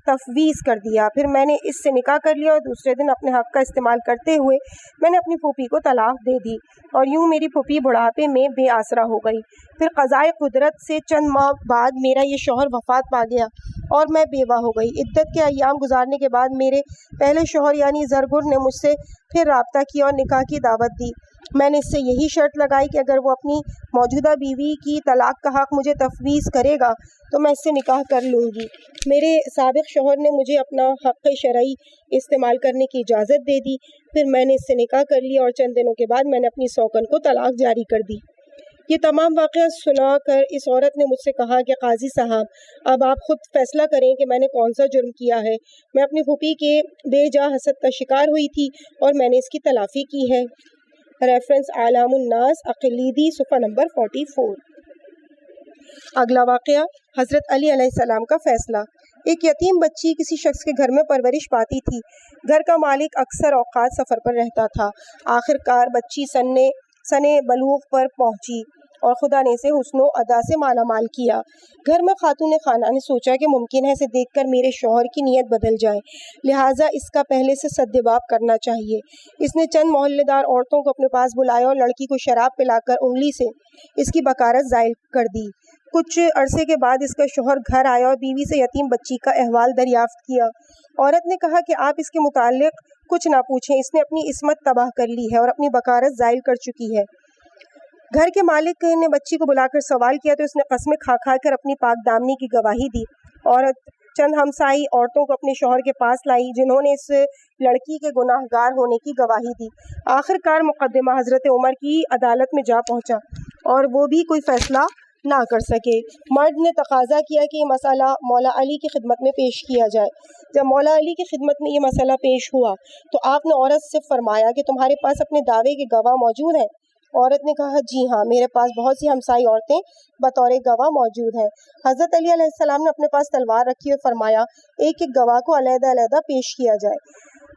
C: تفویض کر دیا۔ پھر میں نے اس سے نکاح کر لیا اور دوسرے دن اپنے حق کا استعمال کرتے ہوئے میں نے اپنی پھوپھی کو طلاق دے دی اور یوں میری پھوپھی بڑھاپے میں بے آسرا ہو گئی۔ پھر قضائے قدرت سے چند ماہ بعد میرا یہ شوہر وفات پا گیا اور میں بیوہ ہو گئی۔ عدت کے ایام گزارنے کے بعد میرے پہلے شوہر یعنی زرگر نے مجھ سے پھر رابطہ کیا اور نکاح کی دعوت دی۔ میں نے اس سے یہی شرط لگائی کہ اگر وہ اپنی موجودہ بیوی کی طلاق کا حق مجھے تفویض کرے گا تو میں اس سے نکاح کر لوں گی۔ میرے سابق شوہر نے مجھے اپنا حق شرعی استعمال کرنے کی اجازت دے دی۔ پھر میں نے اس سے نکاح کر لیا اور چند دنوں کے بعد میں نے اپنی سوکن کو طلاق جاری کر دی۔ یہ تمام واقعات سنا کر اس عورت نے مجھ سے کہا کہ قاضی صاحب اب آپ خود فیصلہ کریں کہ میں نے کون سا جرم کیا ہے۔ میں اپنی پھوپھی کے بے جا حسد کا شکار ہوئی تھی اور میں نے اس کی تلافی کی ہے۔ ریفرنس اعلام الناس اقلیدی صفحہ نمبر 44۔ اگلا واقعہ حضرت علی علیہ السلام کا فیصلہ۔ ایک یتیم بچی کسی شخص کے گھر میں پرورش پاتی تھی۔ گھر کا مالک اکثر اوقات سفر پر رہتا تھا۔ آخر کار بچی سنے بلوغ پر پہنچی اور خدا نے اسے حسن و ادا سے مالا مال کیا۔ گھر میں خاتون خانہ نے سوچا کہ ممکن ہے اسے دیکھ کر میرے شوہر کی نیت بدل جائے، لہٰذا اس کا پہلے سے سدباب کرنا چاہیے۔ اس نے چند محلے دار عورتوں کو اپنے پاس بلایا اور لڑکی کو شراب پلا کر انگلی سے اس کی بکارت زائل کر دی۔ کچھ عرصے کے بعد اس کا شوہر گھر آیا اور بیوی سے یتیم بچی کا احوال دریافت کیا۔ عورت نے کہا کہ آپ اس کے متعلق کچھ نہ پوچھیں، اس نے اپنی عصمت تباہ کر لی ہے اور اپنی بکارت زائل کر چکی ہے۔ گھر کے مالک نے بچی کو بلا کر سوال کیا تو اس نے قسمیں کھا کھا کر اپنی پاک دامنی کی گواہی دی۔ عورت چند ہمسائی عورتوں کو اپنے شوہر کے پاس لائی جنہوں نے اس لڑکی کے گناہ گار ہونے کی گواہی دی۔ آخر کار مقدمہ حضرت عمر کی عدالت میں جا پہنچا اور وہ بھی کوئی فیصلہ نہ کر سکے۔ مرد نے تقاضا کیا کہ یہ مسئلہ مولا علی کی خدمت میں پیش کیا جائے۔ جب مولا علی کی خدمت میں یہ مسئلہ پیش ہوا تو آپ نے عورت سے فرمایا کہ تمہارے پاس اپنے دعوے کے گواہ موجود ہیں؟ عورت نے کہا جی ہاں، میرے پاس بہت سی ہمسائی عورتیں بطور گواہ موجود ہیں۔ حضرت علی علیہ السلام نے اپنے پاس تلوار رکھی اور فرمایا ایک ایک گواہ کو علیحدہ علیحدہ پیش کیا جائے۔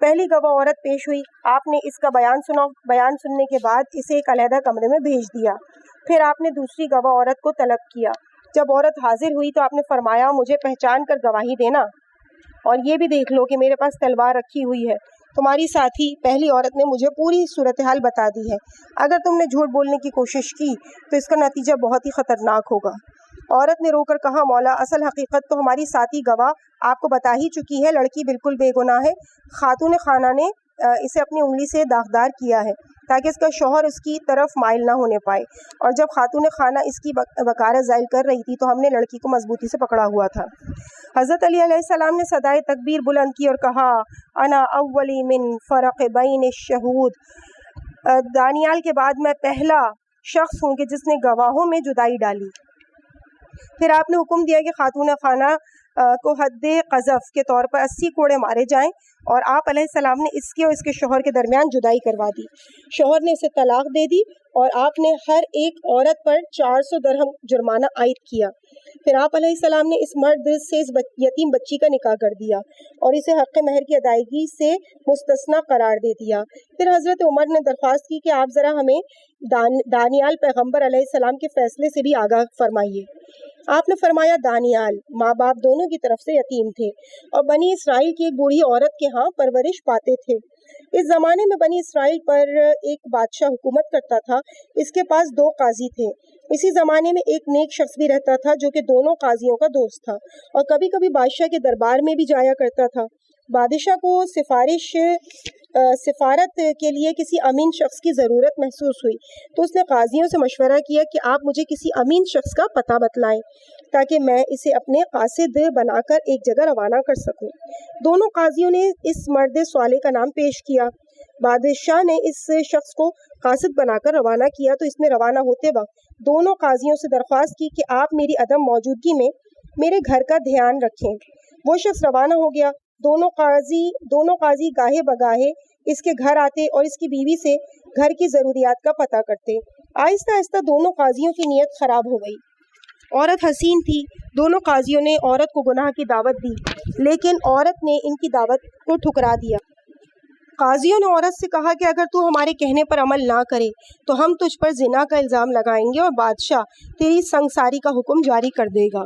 C: پہلی گواہ عورت پیش ہوئی۔ آپ نے اس کا بیان سنا۔ بیان سننے کے بعد اسے ایک علیحدہ کمرے میں بھیج دیا۔ پھر آپ نے دوسری گواہ عورت کو طلب کیا۔ جب عورت حاضر ہوئی تو آپ نے فرمایا مجھے پہچان کر گواہی دینا اور یہ بھی دیکھ لو کہ میرے پاس تلوار رکھی ہوئی ہے۔ تمہاری ساتھی پہلی عورت نے مجھے پوری صورتحال بتا دی ہے۔ اگر تم نے جھوٹ بولنے کی کوشش کی تو اس کا نتیجہ بہت ہی خطرناک ہوگا۔ عورت نے رو کر کہا مولا اصل حقیقت تو ہماری ساتھی گواہ آپ کو بتا ہی چکی ہے، لڑکی بالکل بے گناہ ہے۔ خاتون خانہ نے اسے اپنی انگلی سے داغدار کیا ہے تاکہ اس کا شوہر اس کی طرف مائل نہ ہونے پائے، اور جب خاتون خانہ اس کی بکارت زائل کر رہی تھی تو ہم نے لڑکی کو مضبوطی سے پکڑا ہوا تھا۔ حضرت علی علیہ السلام نے صدائے تکبیر بلند کی اور کہا انا اولی من فرق بین الشہود، دانیال کے بعد میں پہلا شخص ہوں کہ جس نے گواہوں میں جدائی ڈالی۔ پھر آپ نے حکم دیا کہ خاتون خانہ کو حد قذف کے طور پر 80 کوڑے مارے جائیں، اور آپ علیہ السلام نے اس کے اور اس کے شوہر کے درمیان جدائی کروا دی۔ شوہر نے اسے طلاق دے دی اور آپ نے ہر ایک عورت پر 400 درہم جرمانہ عائد کیا۔ پھر آپ علیہ السلام نے اس مرد سے اس یتیم بچی کا نکاح کر دیا اور اسے حق مہر کی ادائیگی سے مستثنی قرار دے دیا۔ پھر حضرت عمر نے درخواست کی کہ آپ ذرا ہمیں دانیال پیغمبر علیہ السلام کے فیصلے سے بھی آگاہ فرمائیے۔ آپ نے فرمایا دانیال ماں باپ دونوں کی طرف سے یتیم تھے اور بنی اسرائیل کی ایک بوڑھی عورت کے ہاں پرورش پاتے تھے۔ اس زمانے میں بنی اسرائیل پر ایک بادشاہ حکومت کرتا تھا، اس کے پاس 2 قاضی تھے۔ اسی زمانے میں ایک نیک شخص بھی رہتا تھا جو کہ دونوں قاضیوں کا دوست تھا اور کبھی کبھی بادشاہ کے دربار میں بھی جایا کرتا تھا۔ بادشاہ کو سفارت کے لیے کسی امین شخص کی ضرورت محسوس ہوئی تو اس نے قاضیوں سے مشورہ کیا کہ آپ مجھے کسی امین شخص کا پتہ بتلائیں تاکہ میں اسے اپنے قاصد بنا کر ایک جگہ روانہ کر سکوں۔ دونوں قاضیوں نے اس مرد صالح کا نام پیش کیا۔ بادشاہ نے اس شخص کو قاصد بنا کر روانہ کیا تو اس نے روانہ ہوتے وقت دونوں قاضیوں سے درخواست کی کہ آپ میری عدم موجودگی میں میرے گھر کا دھیان رکھیں۔ وہ شخص روانہ ہو گیا۔ دونوں قاضی گاہے بگاہے اس کے گھر آتے اور اس کی بیوی سے گھر کی ضروریات کا پتہ کرتے۔ آہستہ آہستہ دونوں قاضیوں کی نیت خراب ہو گئی۔ عورت حسین تھی۔ دونوں قاضیوں نے عورت کو گناہ کی دعوت دی لیکن عورت نے ان کی دعوت کو ٹھکرا دیا۔ قاضیوں نے عورت سے کہا کہ اگر تو ہمارے کہنے پر عمل نہ کرے تو ہم تجھ پر زنا کا الزام لگائیں گے اور بادشاہ تیری سنگساری کا حکم جاری کر دے گا۔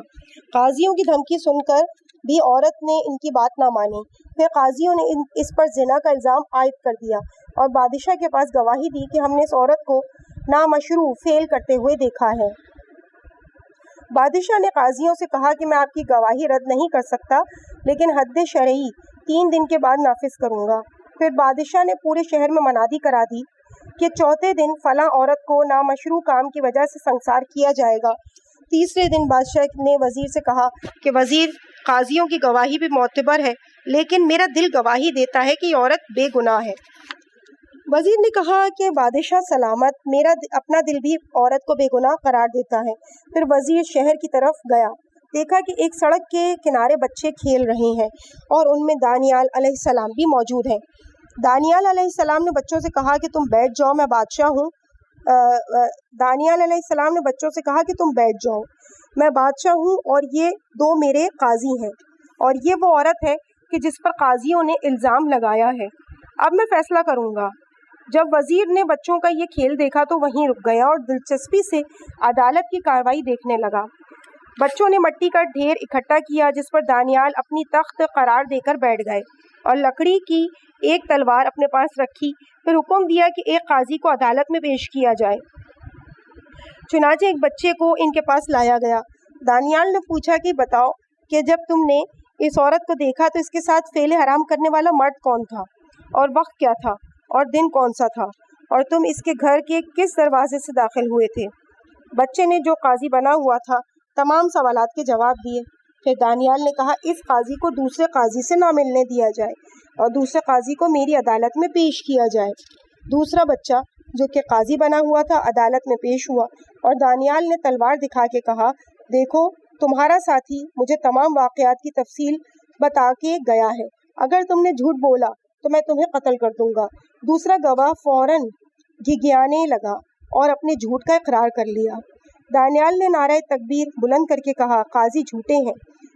C: قاضیوں کی دھمکی سن کر بھی عورت نے ان کی بات نہ مانی۔ پھر قاضیوں نے اس پر زنا کا الزام عائد کر دیا اور بادشاہ کے پاس گواہی دی کہ ہم نے اس عورت کو نامشروع فعل کرتے ہوئے دیکھا ہے۔ بادشاہ نے قاضیوں سے کہا کہ میں آپ کی گواہی رد نہیں کر سکتا، لیکن حد شرعی 3 دن کے بعد نافذ کروں گا۔ پھر بادشاہ نے پورے شہر میں منادی کرا دی کہ چوتھے دن فلاں عورت کو نامشروع کام کی وجہ سے سنسار کیا جائے گا۔ تیسرے دن بادشاہ نے وزیر سے کہا کہ وزیر، قاضیوں کی گواہی بھی معتبر ہے، لیکن میرا دل گواہی دیتا ہے کہ یہ عورت بے گناہ ہے۔ وزیر نے کہا کہ بادشاہ سلامت، میرا اپنا دل بھی عورت کو بے گناہ قرار دیتا ہے۔ پھر وزیر شہر کی طرف گیا، دیکھا کہ ایک سڑک کے کنارے بچے کھیل رہے ہیں اور ان میں دانیال علیہ السلام بھی موجود ہیں۔ دانیال علیہ السلام نے بچوں سے کہا کہ تم بیٹھ جاؤ، میں بادشاہ ہوں۔ دانیال علیہ السلام نے بچوں سے کہا کہ تم بیٹھ جاؤ، میں بادشاہ ہوں اور یہ 2 میرے قاضی ہیں، اور یہ وہ عورت ہے کہ جس پر قاضیوں نے الزام لگایا ہے۔ اب میں فیصلہ کروں گا۔ جب وزیر نے بچوں کا یہ کھیل دیکھا تو وہیں رک گیا اور دلچسپی سے عدالت کی کارروائی دیکھنے لگا۔ بچوں نے مٹی کا ڈھیر اکٹھا کیا جس پر دانیال اپنی تخت قرار دے کر بیٹھ گئے اور لکڑی کی ایک تلوار اپنے پاس رکھی۔ پھر حکم دیا کہ ایک قاضی کو عدالت میں پیش کیا جائے۔ چنانچہ ایک بچے کو ان کے پاس لایا گیا۔ دانیال نے پوچھا کہ بتاؤ کہ جب تم نے اس عورت کو دیکھا تو اس کے ساتھ فعل حرام کرنے والا مرد کون تھا، اور وقت کیا تھا، اور دن کون سا تھا، اور تم اس کے گھر کے کس دروازے سے داخل ہوئے تھے؟ بچے نے، جو قاضی بنا ہوا تھا، تمام سوالات کے جواب دیے۔ پھر دانیال نے کہا اس قاضی کو دوسرے قاضی سے نہ ملنے دیا جائے اور دوسرے قاضی کو میری عدالت میں پیش کیا جائے۔ دوسرا بچہ جو کہ قاضی بنا ہوا تھا عدالت میں پیش ہوا اور دانیال نے تلوار دکھا کے کہا دیکھو تمہارا ساتھی مجھے تمام واقعات کی تفصیل بتا کے گیا ہے، اگر تم نے جھوٹ بولا تو میں تمہیں قتل کر دوں گا۔ دوسرا گواہ فوراً گھگیانے لگا اور اپنے جھوٹ کا اقرار کر لیا۔ دانیال نے نعرہ تکبیر بلند کر کے کہا قاضی جھوٹے ہیں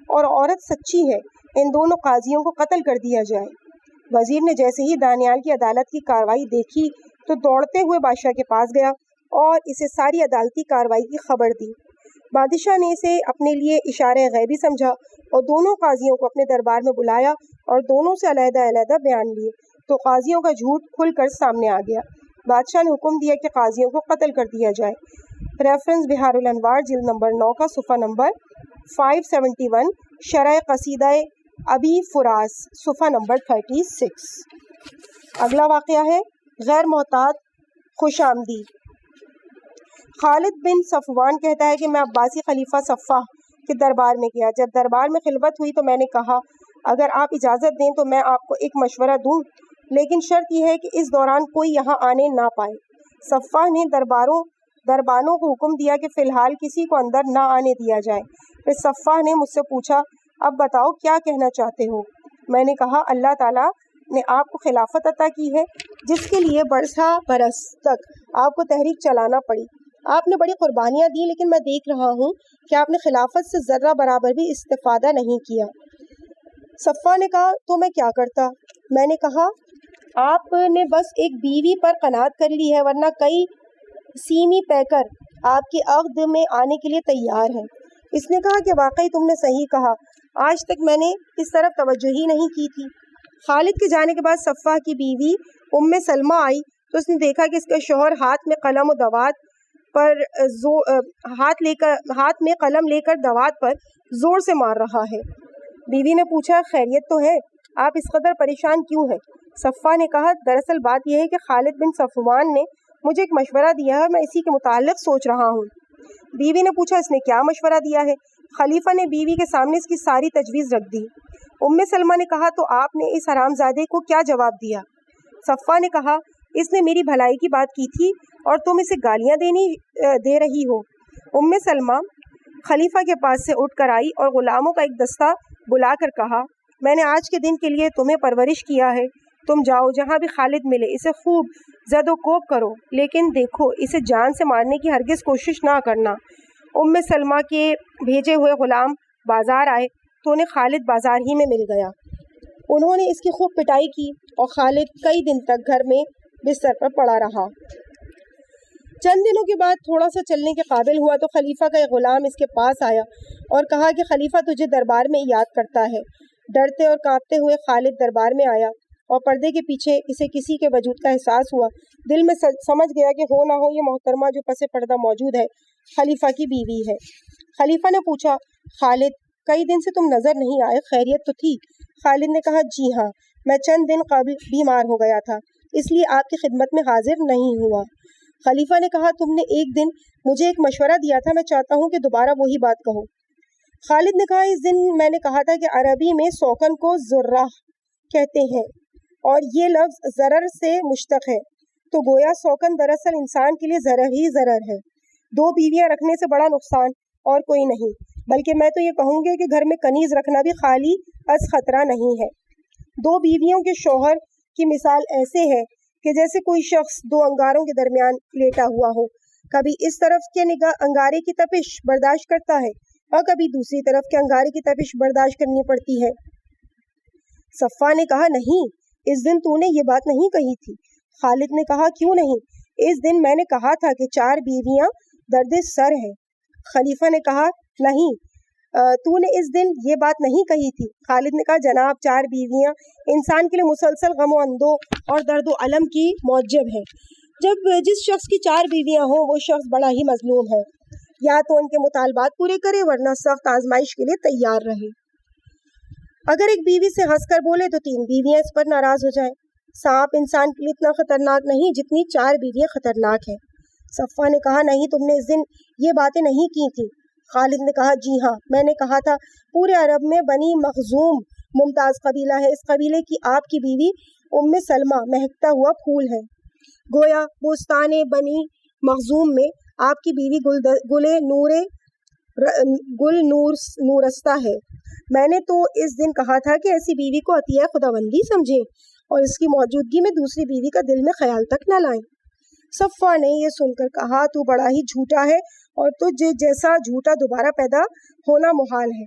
C: اور عورت سچی ہے، ان دونوں قاضیوں کو قتل کر دیا جائے۔ وزیر نے جیسے ہی دانیال کی عدالت کی کارروائی دیکھی تو دوڑتے ہوئے بادشاہ کے پاس گیا اور اسے ساری عدالتی کارروائی کی خبر دی۔ بادشاہ نے اسے اپنے لیے اشارہ غیبی سمجھا اور دونوں قاضیوں کو اپنے دربار میں بلایا اور دونوں سے علیحدہ علیحدہ بیان لیے تو قاضیوں کا جھوٹ کھل کر سامنے آ گیا۔ بادشاہ نے حکم دیا کہ قاضیوں کو قتل کر دیا جائے۔ ریفرنس بہار الانوار جلد نمبر 9 کا صفحہ نمبر 571، شرح قصیدہ ابی فراس صفحہ نمبر 36۔ اگلا واقعہ ہے غیر محتاط خوش آمدید۔ خالد بن صفوان کہتا ہے کہ میں عباسی خلیفہ صفاح کے دربار میں گیا۔ جب دربار میں خلوت ہوئی تو میں نے کہا اگر آپ اجازت دیں تو میں آپ کو ایک مشورہ دوں، لیکن شرط یہ ہے کہ اس دوران کوئی یہاں آنے نہ پائے۔ صفاح نے دربانوں کو حکم دیا کہ فی الحال کسی کو اندر نہ آنے دیا جائے۔ پھر صفاح نے مجھ سے پوچھا اب بتاؤ کیا کہنا چاہتے ہو؟ میں نے کہا اللہ تعالیٰ نے آپ کو خلافت عطا کی ہے جس کے لیے برس تک آپ کو تحریک چلانا پڑی۔ آپ نے بڑی قربانیاں دی، لیکن میں دیکھ رہا ہوں کہ آپ نے خلافت سے ذرہ برابر بھی استفادہ نہیں کیا۔ صفاح نے کہا تو میں کیا کرتا؟ میں نے کہا آپ نے بس ایک بیوی پر قناعت کر لی ہے، ورنہ کئی سیمی پیکر آپ کے عقد میں آنے کے لیے تیار ہیں۔ اس نے کہا کہ واقعی تم نے صحیح کہا، آج تک میں نے اس طرف توجہ ہی نہیں کی تھی۔ خالد کے جانے کے بعد صفاح کی بیوی ام سلمہ آئی تو اس نے دیکھا کہ اس کا شوہر ہاتھ میں قلم لے کر دوات پر زور سے مار رہا ہے۔ بیوی نے پوچھا خیریت تو ہے؟ آپ اس قدر پریشان کیوں ہیں؟ صفاح نے کہا دراصل بات یہ ہے کہ خالد بن صفوان نے مجھے ایک مشورہ دیا ہے، میں اسی کے متعلق سوچ رہا ہوں۔ بیوی نے پوچھا اس نے کیا مشورہ دیا ہے؟ خلیفہ نے بیوی کے سامنے اس کی ساری تجویز رکھ دی۔ ام سلمہ نے کہا تو آپ نے اس حرامزادے کو کیا جواب دیا؟ صفاح نے کہا اس نے میری بھلائی کی بات کی تھی اور تم اسے گالیاں دے رہی ہو۔ ام سلمہ خلیفہ کے پاس سے اٹھ کر آئی اور غلاموں کا ایک دستہ بلا کر کہا میں نے آج کے دن کے لیے تمہیں پرورش کیا ہے، تم جاؤ جہاں بھی خالد ملے اسے خوب زد و کوب کرو، لیکن دیکھو اسے جان سے مارنے کی ہرگز کوشش نہ کرنا۔ ام سلمہ کے بھیجے ہوئے غلام بازار آئے تو انہیں خالد بازار ہی میں مل گیا۔ انہوں نے اس کی خوب پٹائی کی اور خالد کئی دن تک گھر میں بستر پر پڑا رہا۔ چند دنوں کے بعد تھوڑا سا چلنے کے قابل ہوا تو خلیفہ کا ایک غلام اس کے پاس آیا اور کہا کہ خلیفہ تجھے دربار میں یاد کرتا ہے۔ ڈرتے اور کانپتے ہوئے خالد دربار میں آیا اور پردے کے پیچھے اسے کسی کے وجود کا احساس ہوا۔ دل میں سمجھ گیا کہ ہو نہ ہو یہ محترمہ جو پس پردہ موجود ہے خلیفہ کی بیوی ہے۔ خلیفہ نے پوچھا، خالد کئی دن سے تم نظر نہیں آئے، خیریت تو تھی؟ خالد نے کہا، جی ہاں، میں چند دن قبل بیمار ہو گیا تھا، اس لیے آپ کی خدمت میں حاضر نہیں ہوا۔ خلیفہ نے کہا، تم نے ایک دن مجھے ایک مشورہ دیا تھا، میں چاہتا ہوں کہ دوبارہ وہی بات کہو۔ خالد نے کہا، اس دن میں نے کہا تھا کہ عربی میں سوکن کو ذرہ کہتے ہیں اور یہ لفظ ضرر سے مشتق ہے، تو گویا سوکن دراصل انسان کے لیے ضرر ہی ضرر ہے۔ 2 بیویاں رکھنے سے بڑا نقصان اور کوئی نہیں، بلکہ میں تو یہ کہوں گی کہ گھر میں کنیز رکھنا بھی خالی از خطرہ نہیں ہے۔ 2 بیویوں کے شوہر کی مثال ایسے ہے کہ جیسے کوئی شخص 2 انگاروں کے درمیان لیٹا ہوا ہو، کبھی اس طرف کے انگارے کی تپش برداشت کرتا ہے اور کبھی دوسری طرف کے انگارے کی تپش برداشت کرنی پڑتی ہے۔ صفا نے کہا، نہیں، اس دن تو نے یہ بات نہیں کہی تھی۔ خالد نے کہا، کیوں نہیں؟ اس دن میں نے کہا تھا کہ 4 بیویاں درد سر ہے۔ خلیفہ نے کہا، نہیں، تو نے اس دن یہ بات نہیں کہی تھی۔ خالد نے کہا، جناب، 4 بیویاں انسان کے لیے مسلسل غم و اندوہ اور درد و الم کی موجب ہے۔ جس شخص کی 4 بیویاں ہوں وہ شخص بڑا ہی مظلوم ہے، یا تو ان کے مطالبات پورے کرے ورنہ سخت آزمائش کے لیے تیار رہے۔ اگر ایک بیوی سے ہنس کر بولے تو 3 بیویاں اس پر ناراض ہو جائیں۔ سانپ انسان کے لیے اتنا خطرناک نہیں جتنی 4 بیویاں خطرناک ہیں۔ صفا نے کہا، نہیں، تم نے اس دن یہ باتیں نہیں کی تھی۔ خالد نے کہا، جی ہاں، میں نے کہا تھا، پورے عرب میں بنی مخزوم ممتاز قبیلہ ہے، اس قبیلے کی آپ کی بیوی ام سلمہ مہکتا ہوا پھول ہے۔ گویا بوستان بنی مخزوم میں آپ کی بیوی گل نورستہ ہے۔ میں نے تو اس دن کہا تھا کہ ایسی بیوی کو عطیہ خداوندی سمجھیں اور اس کی موجودگی میں دوسری بیوی کا دل میں خیال تک نہ لائیں۔ صفا نے یہ سن کر کہا، تو بڑا ہی جھوٹا ہے اور تجھ جیسا جھوٹا دوبارہ پیدا ہونا محال ہے۔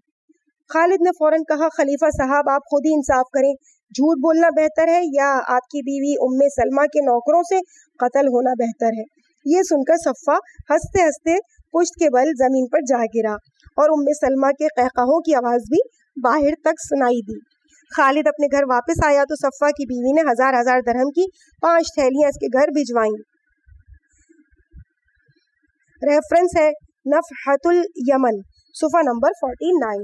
C: خالد نے فوراً کہا، خلیفہ صاحب، آپ خود ہی انصاف کریں، جھوٹ بولنا بہتر ہے یا آپ کی بیوی ام سلمہ کے نوکروں سے قتل ہونا بہتر ہے؟ یہ سن کر صفا ہنستے ہنستے پشت کے بل زمین پر جا گرا اور ام سلمہ کے قہقہوں کی آواز بھی باہر تک سنائی دی۔ خالد اپنے گھر واپس آیا تو صفا کی بیوی نے 1000 درہم کی 5 تھیلیاں اس کے گھر بھجوائیں۔ ریفرنس ہے نفحۃ الیمن، صفحہ نمبر 49۔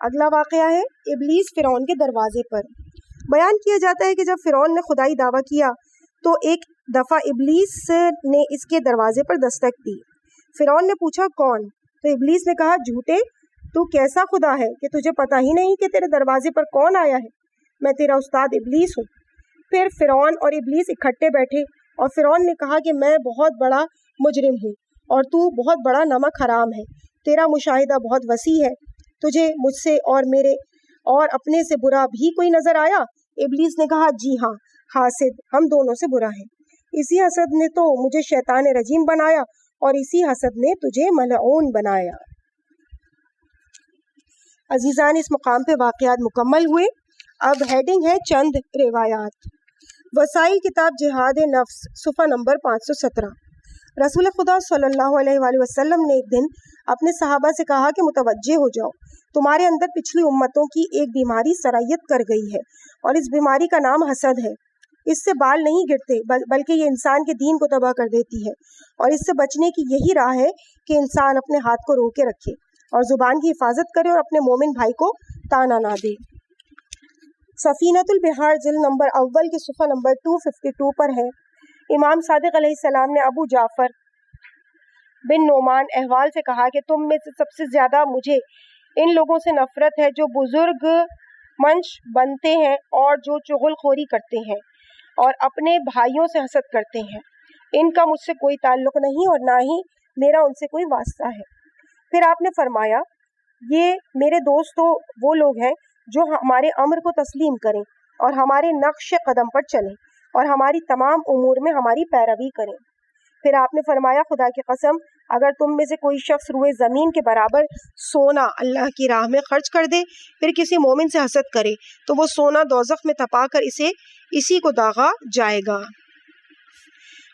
C: اگلا واقعہ ہے ابلیس فرعون کے دروازے پر۔ بیان کیا جاتا ہے کہ جب فرعون نے خدائی دعویٰ کیا تو ایک دفعہ ابلیس نے اس کے دروازے پر دستک دی۔ فرعون نے پوچھا، کون؟ تو ابلیس نے کہا، جھوٹے، تو کیسا خدا ہے کہ تجھے پتہ ہی نہیں کہ تیرے دروازے پر کون آیا ہے؟ میں تیرا استاد ابلیس ہوں۔ پھر فرعون اور ابلیس اکٹھے بیٹھے اور فرعون نے کہا کہ میں بہت بڑا مجرم ہوں اور تو بہت بڑا نمک حرام ہے، تیرا مشاہدہ بہت وسیع ہے، تجھے مجھ سے اور میرے اور اپنے سے برا بھی کوئی نظر آیا؟ ابلیس نے کہا، جی ہاں حاسد، ہم دونوں سے برا ہے۔ اسی حسد نے تو مجھے شیطان رجیم بنایا اور اسی حسد نے تجھے ملعون بنایا۔ عزیزان، اس مقام پہ واقعات مکمل ہوئے۔ اب ہیڈنگ ہے چند روایات۔ وسائل کتاب جہاد نفس، صفحہ نمبر 517۔ رسول خدا صلی اللہ علیہ وآلہ وسلم نے ایک دن اپنے صحابہ سے کہا کہ متوجہ ہو جاؤ، تمہارے اندر پچھلی امتوں کی ایک بیماری سرایت کر گئی ہے اور اس بیماری کا نام حسد ہے۔ اس سے بال نہیں گرتے بلکہ یہ انسان کے دین کو تباہ کر دیتی ہے، اور اس سے بچنے کی یہی راہ ہے کہ انسان اپنے ہاتھ کو روکے رکھے اور زبان کی حفاظت کرے اور اپنے مومن بھائی کو تانا نہ دے۔ سفینۃ البحار جلد نمبر اول کے صفحہ نمبر 252 پر ہے۔ امام صادق علیہ السلام نے ابو جعفر بن نعمان احوال سے کہا کہ تم میں سے سب سے زیادہ مجھے ان لوگوں سے نفرت ہے جو بزرگ منش بنتے ہیں اور جو چغل خوری کرتے ہیں اور اپنے بھائیوں سے حسد کرتے ہیں۔ ان کا مجھ سے کوئی تعلق نہیں اور نہ ہی میرا ان سے کوئی واسطہ ہے۔ پھر آپ نے فرمایا، یہ میرے دوستو وہ لوگ ہیں جو ہمارے امر کو تسلیم کریں اور ہمارے نقش قدم پر چلیں اور ہماری تمام امور میں ہماری پیروی کریں۔ پھر آپ نے فرمایا، خدا کی قسم، اگر تم میں سے کوئی شخص روئے زمین کے برابر سونا اللہ کی راہ میں خرچ کر دے پھر کسی مومن سے حسد کرے تو وہ سونا دوزخ میں تپا کر اسی کو داغا جائے گا۔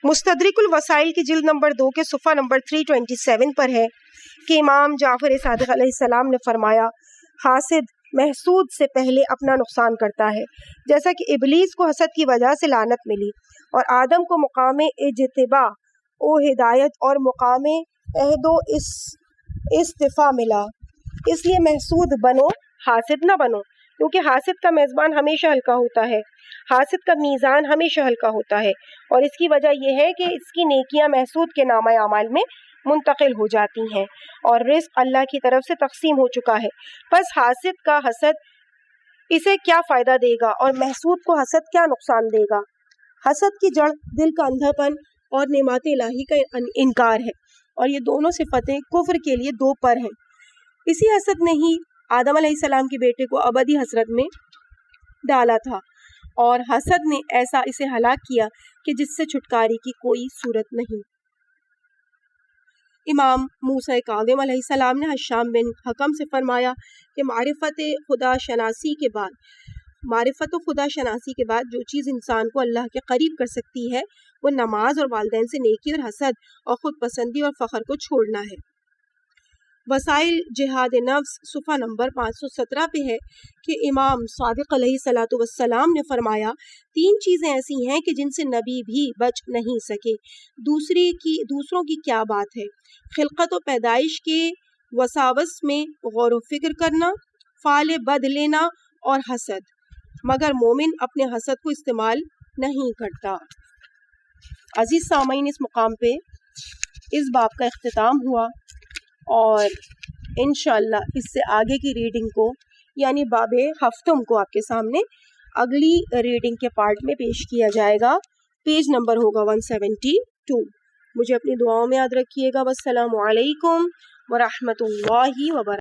C: مستدرک الوسائل کی جلد نمبر 2 کے صفحہ نمبر 327 پر ہے کہ امام جعفر صادق علیہ السلام نے فرمایا حاسد محسود سے پہلے اپنا نقصان کرتا ہے، جیسا کہ ابلیس کو حسد کی وجہ سے لعنت ملی اور آدم کو مقام اجتباء و ہدایت اور مقام عہد و استفاء ملا۔ اس لیے محسود بنو، حاسد نہ بنو، کیونکہ حاسد کا میزبان ہمیشہ ہلکا ہوتا ہے، حاسد کا میزان ہمیشہ ہلکا ہوتا ہے، اور اس کی وجہ یہ ہے کہ اس کی نیکیاں محسود کے نامہ اعمال میں منتقل ہو جاتی ہیں اور رزق اللہ کی طرف سے تقسیم ہو چکا ہے۔ پس حاسد کا حسد اسے کیا فائدہ دے گا اور محسود کو حسد کیا نقصان دے گا؟ حسد کی جڑ دل کا اندھا پن اور نعمت الہی کا انکار ہے، اور یہ دونوں صفتیں کفر کے لیے دو پر ہیں۔ اسی حسد نے ہی آدم علیہ السلام کے بیٹے کو ابدی حسرت میں ڈالا تھا، اور حسد نے ایسا اسے ہلاک کیا کہ جس سے چھٹکارے کی کوئی صورت نہیں۔ امام موسیٰ کاظم علیہ السلام نے حشام بن حکم سے فرمایا کہ معرفت و خدا شناسی کے بعد جو چیز انسان کو اللہ کے قریب کر سکتی ہے وہ نماز اور والدین سے نیکی اور حسد اور خود پسندی اور فخر کو چھوڑنا ہے۔ وسائل جہاد نفس صفحہ نمبر 517 پہ ہے کہ امام صادق علیہ السلام نے فرمایا 3 چیزیں ایسی ہیں کہ جن سے نبی بھی بچ نہیں سکے، دوسروں کی کیا بات ہے؟ خلقت و پیدائش کے وساوس میں غور و فکر کرنا، فعل بد لینا اور حسد، مگر مومن اپنے حسد کو استعمال نہیں کرتا۔ عزیز سامعین، اس مقام پہ اس باب کا اختتام ہوا، اور انشاءاللہ اس سے آگے کی ریڈنگ کو یعنی باب ہفتم کو آپ کے سامنے اگلی ریڈنگ کے پارٹ میں پیش کیا جائے گا۔ پیج نمبر ہوگا 172۔ مجھے اپنی دعاؤں میں یاد رکھیے گا۔ والسلام علیکم ورحمۃ اللہ وبرکاتہ۔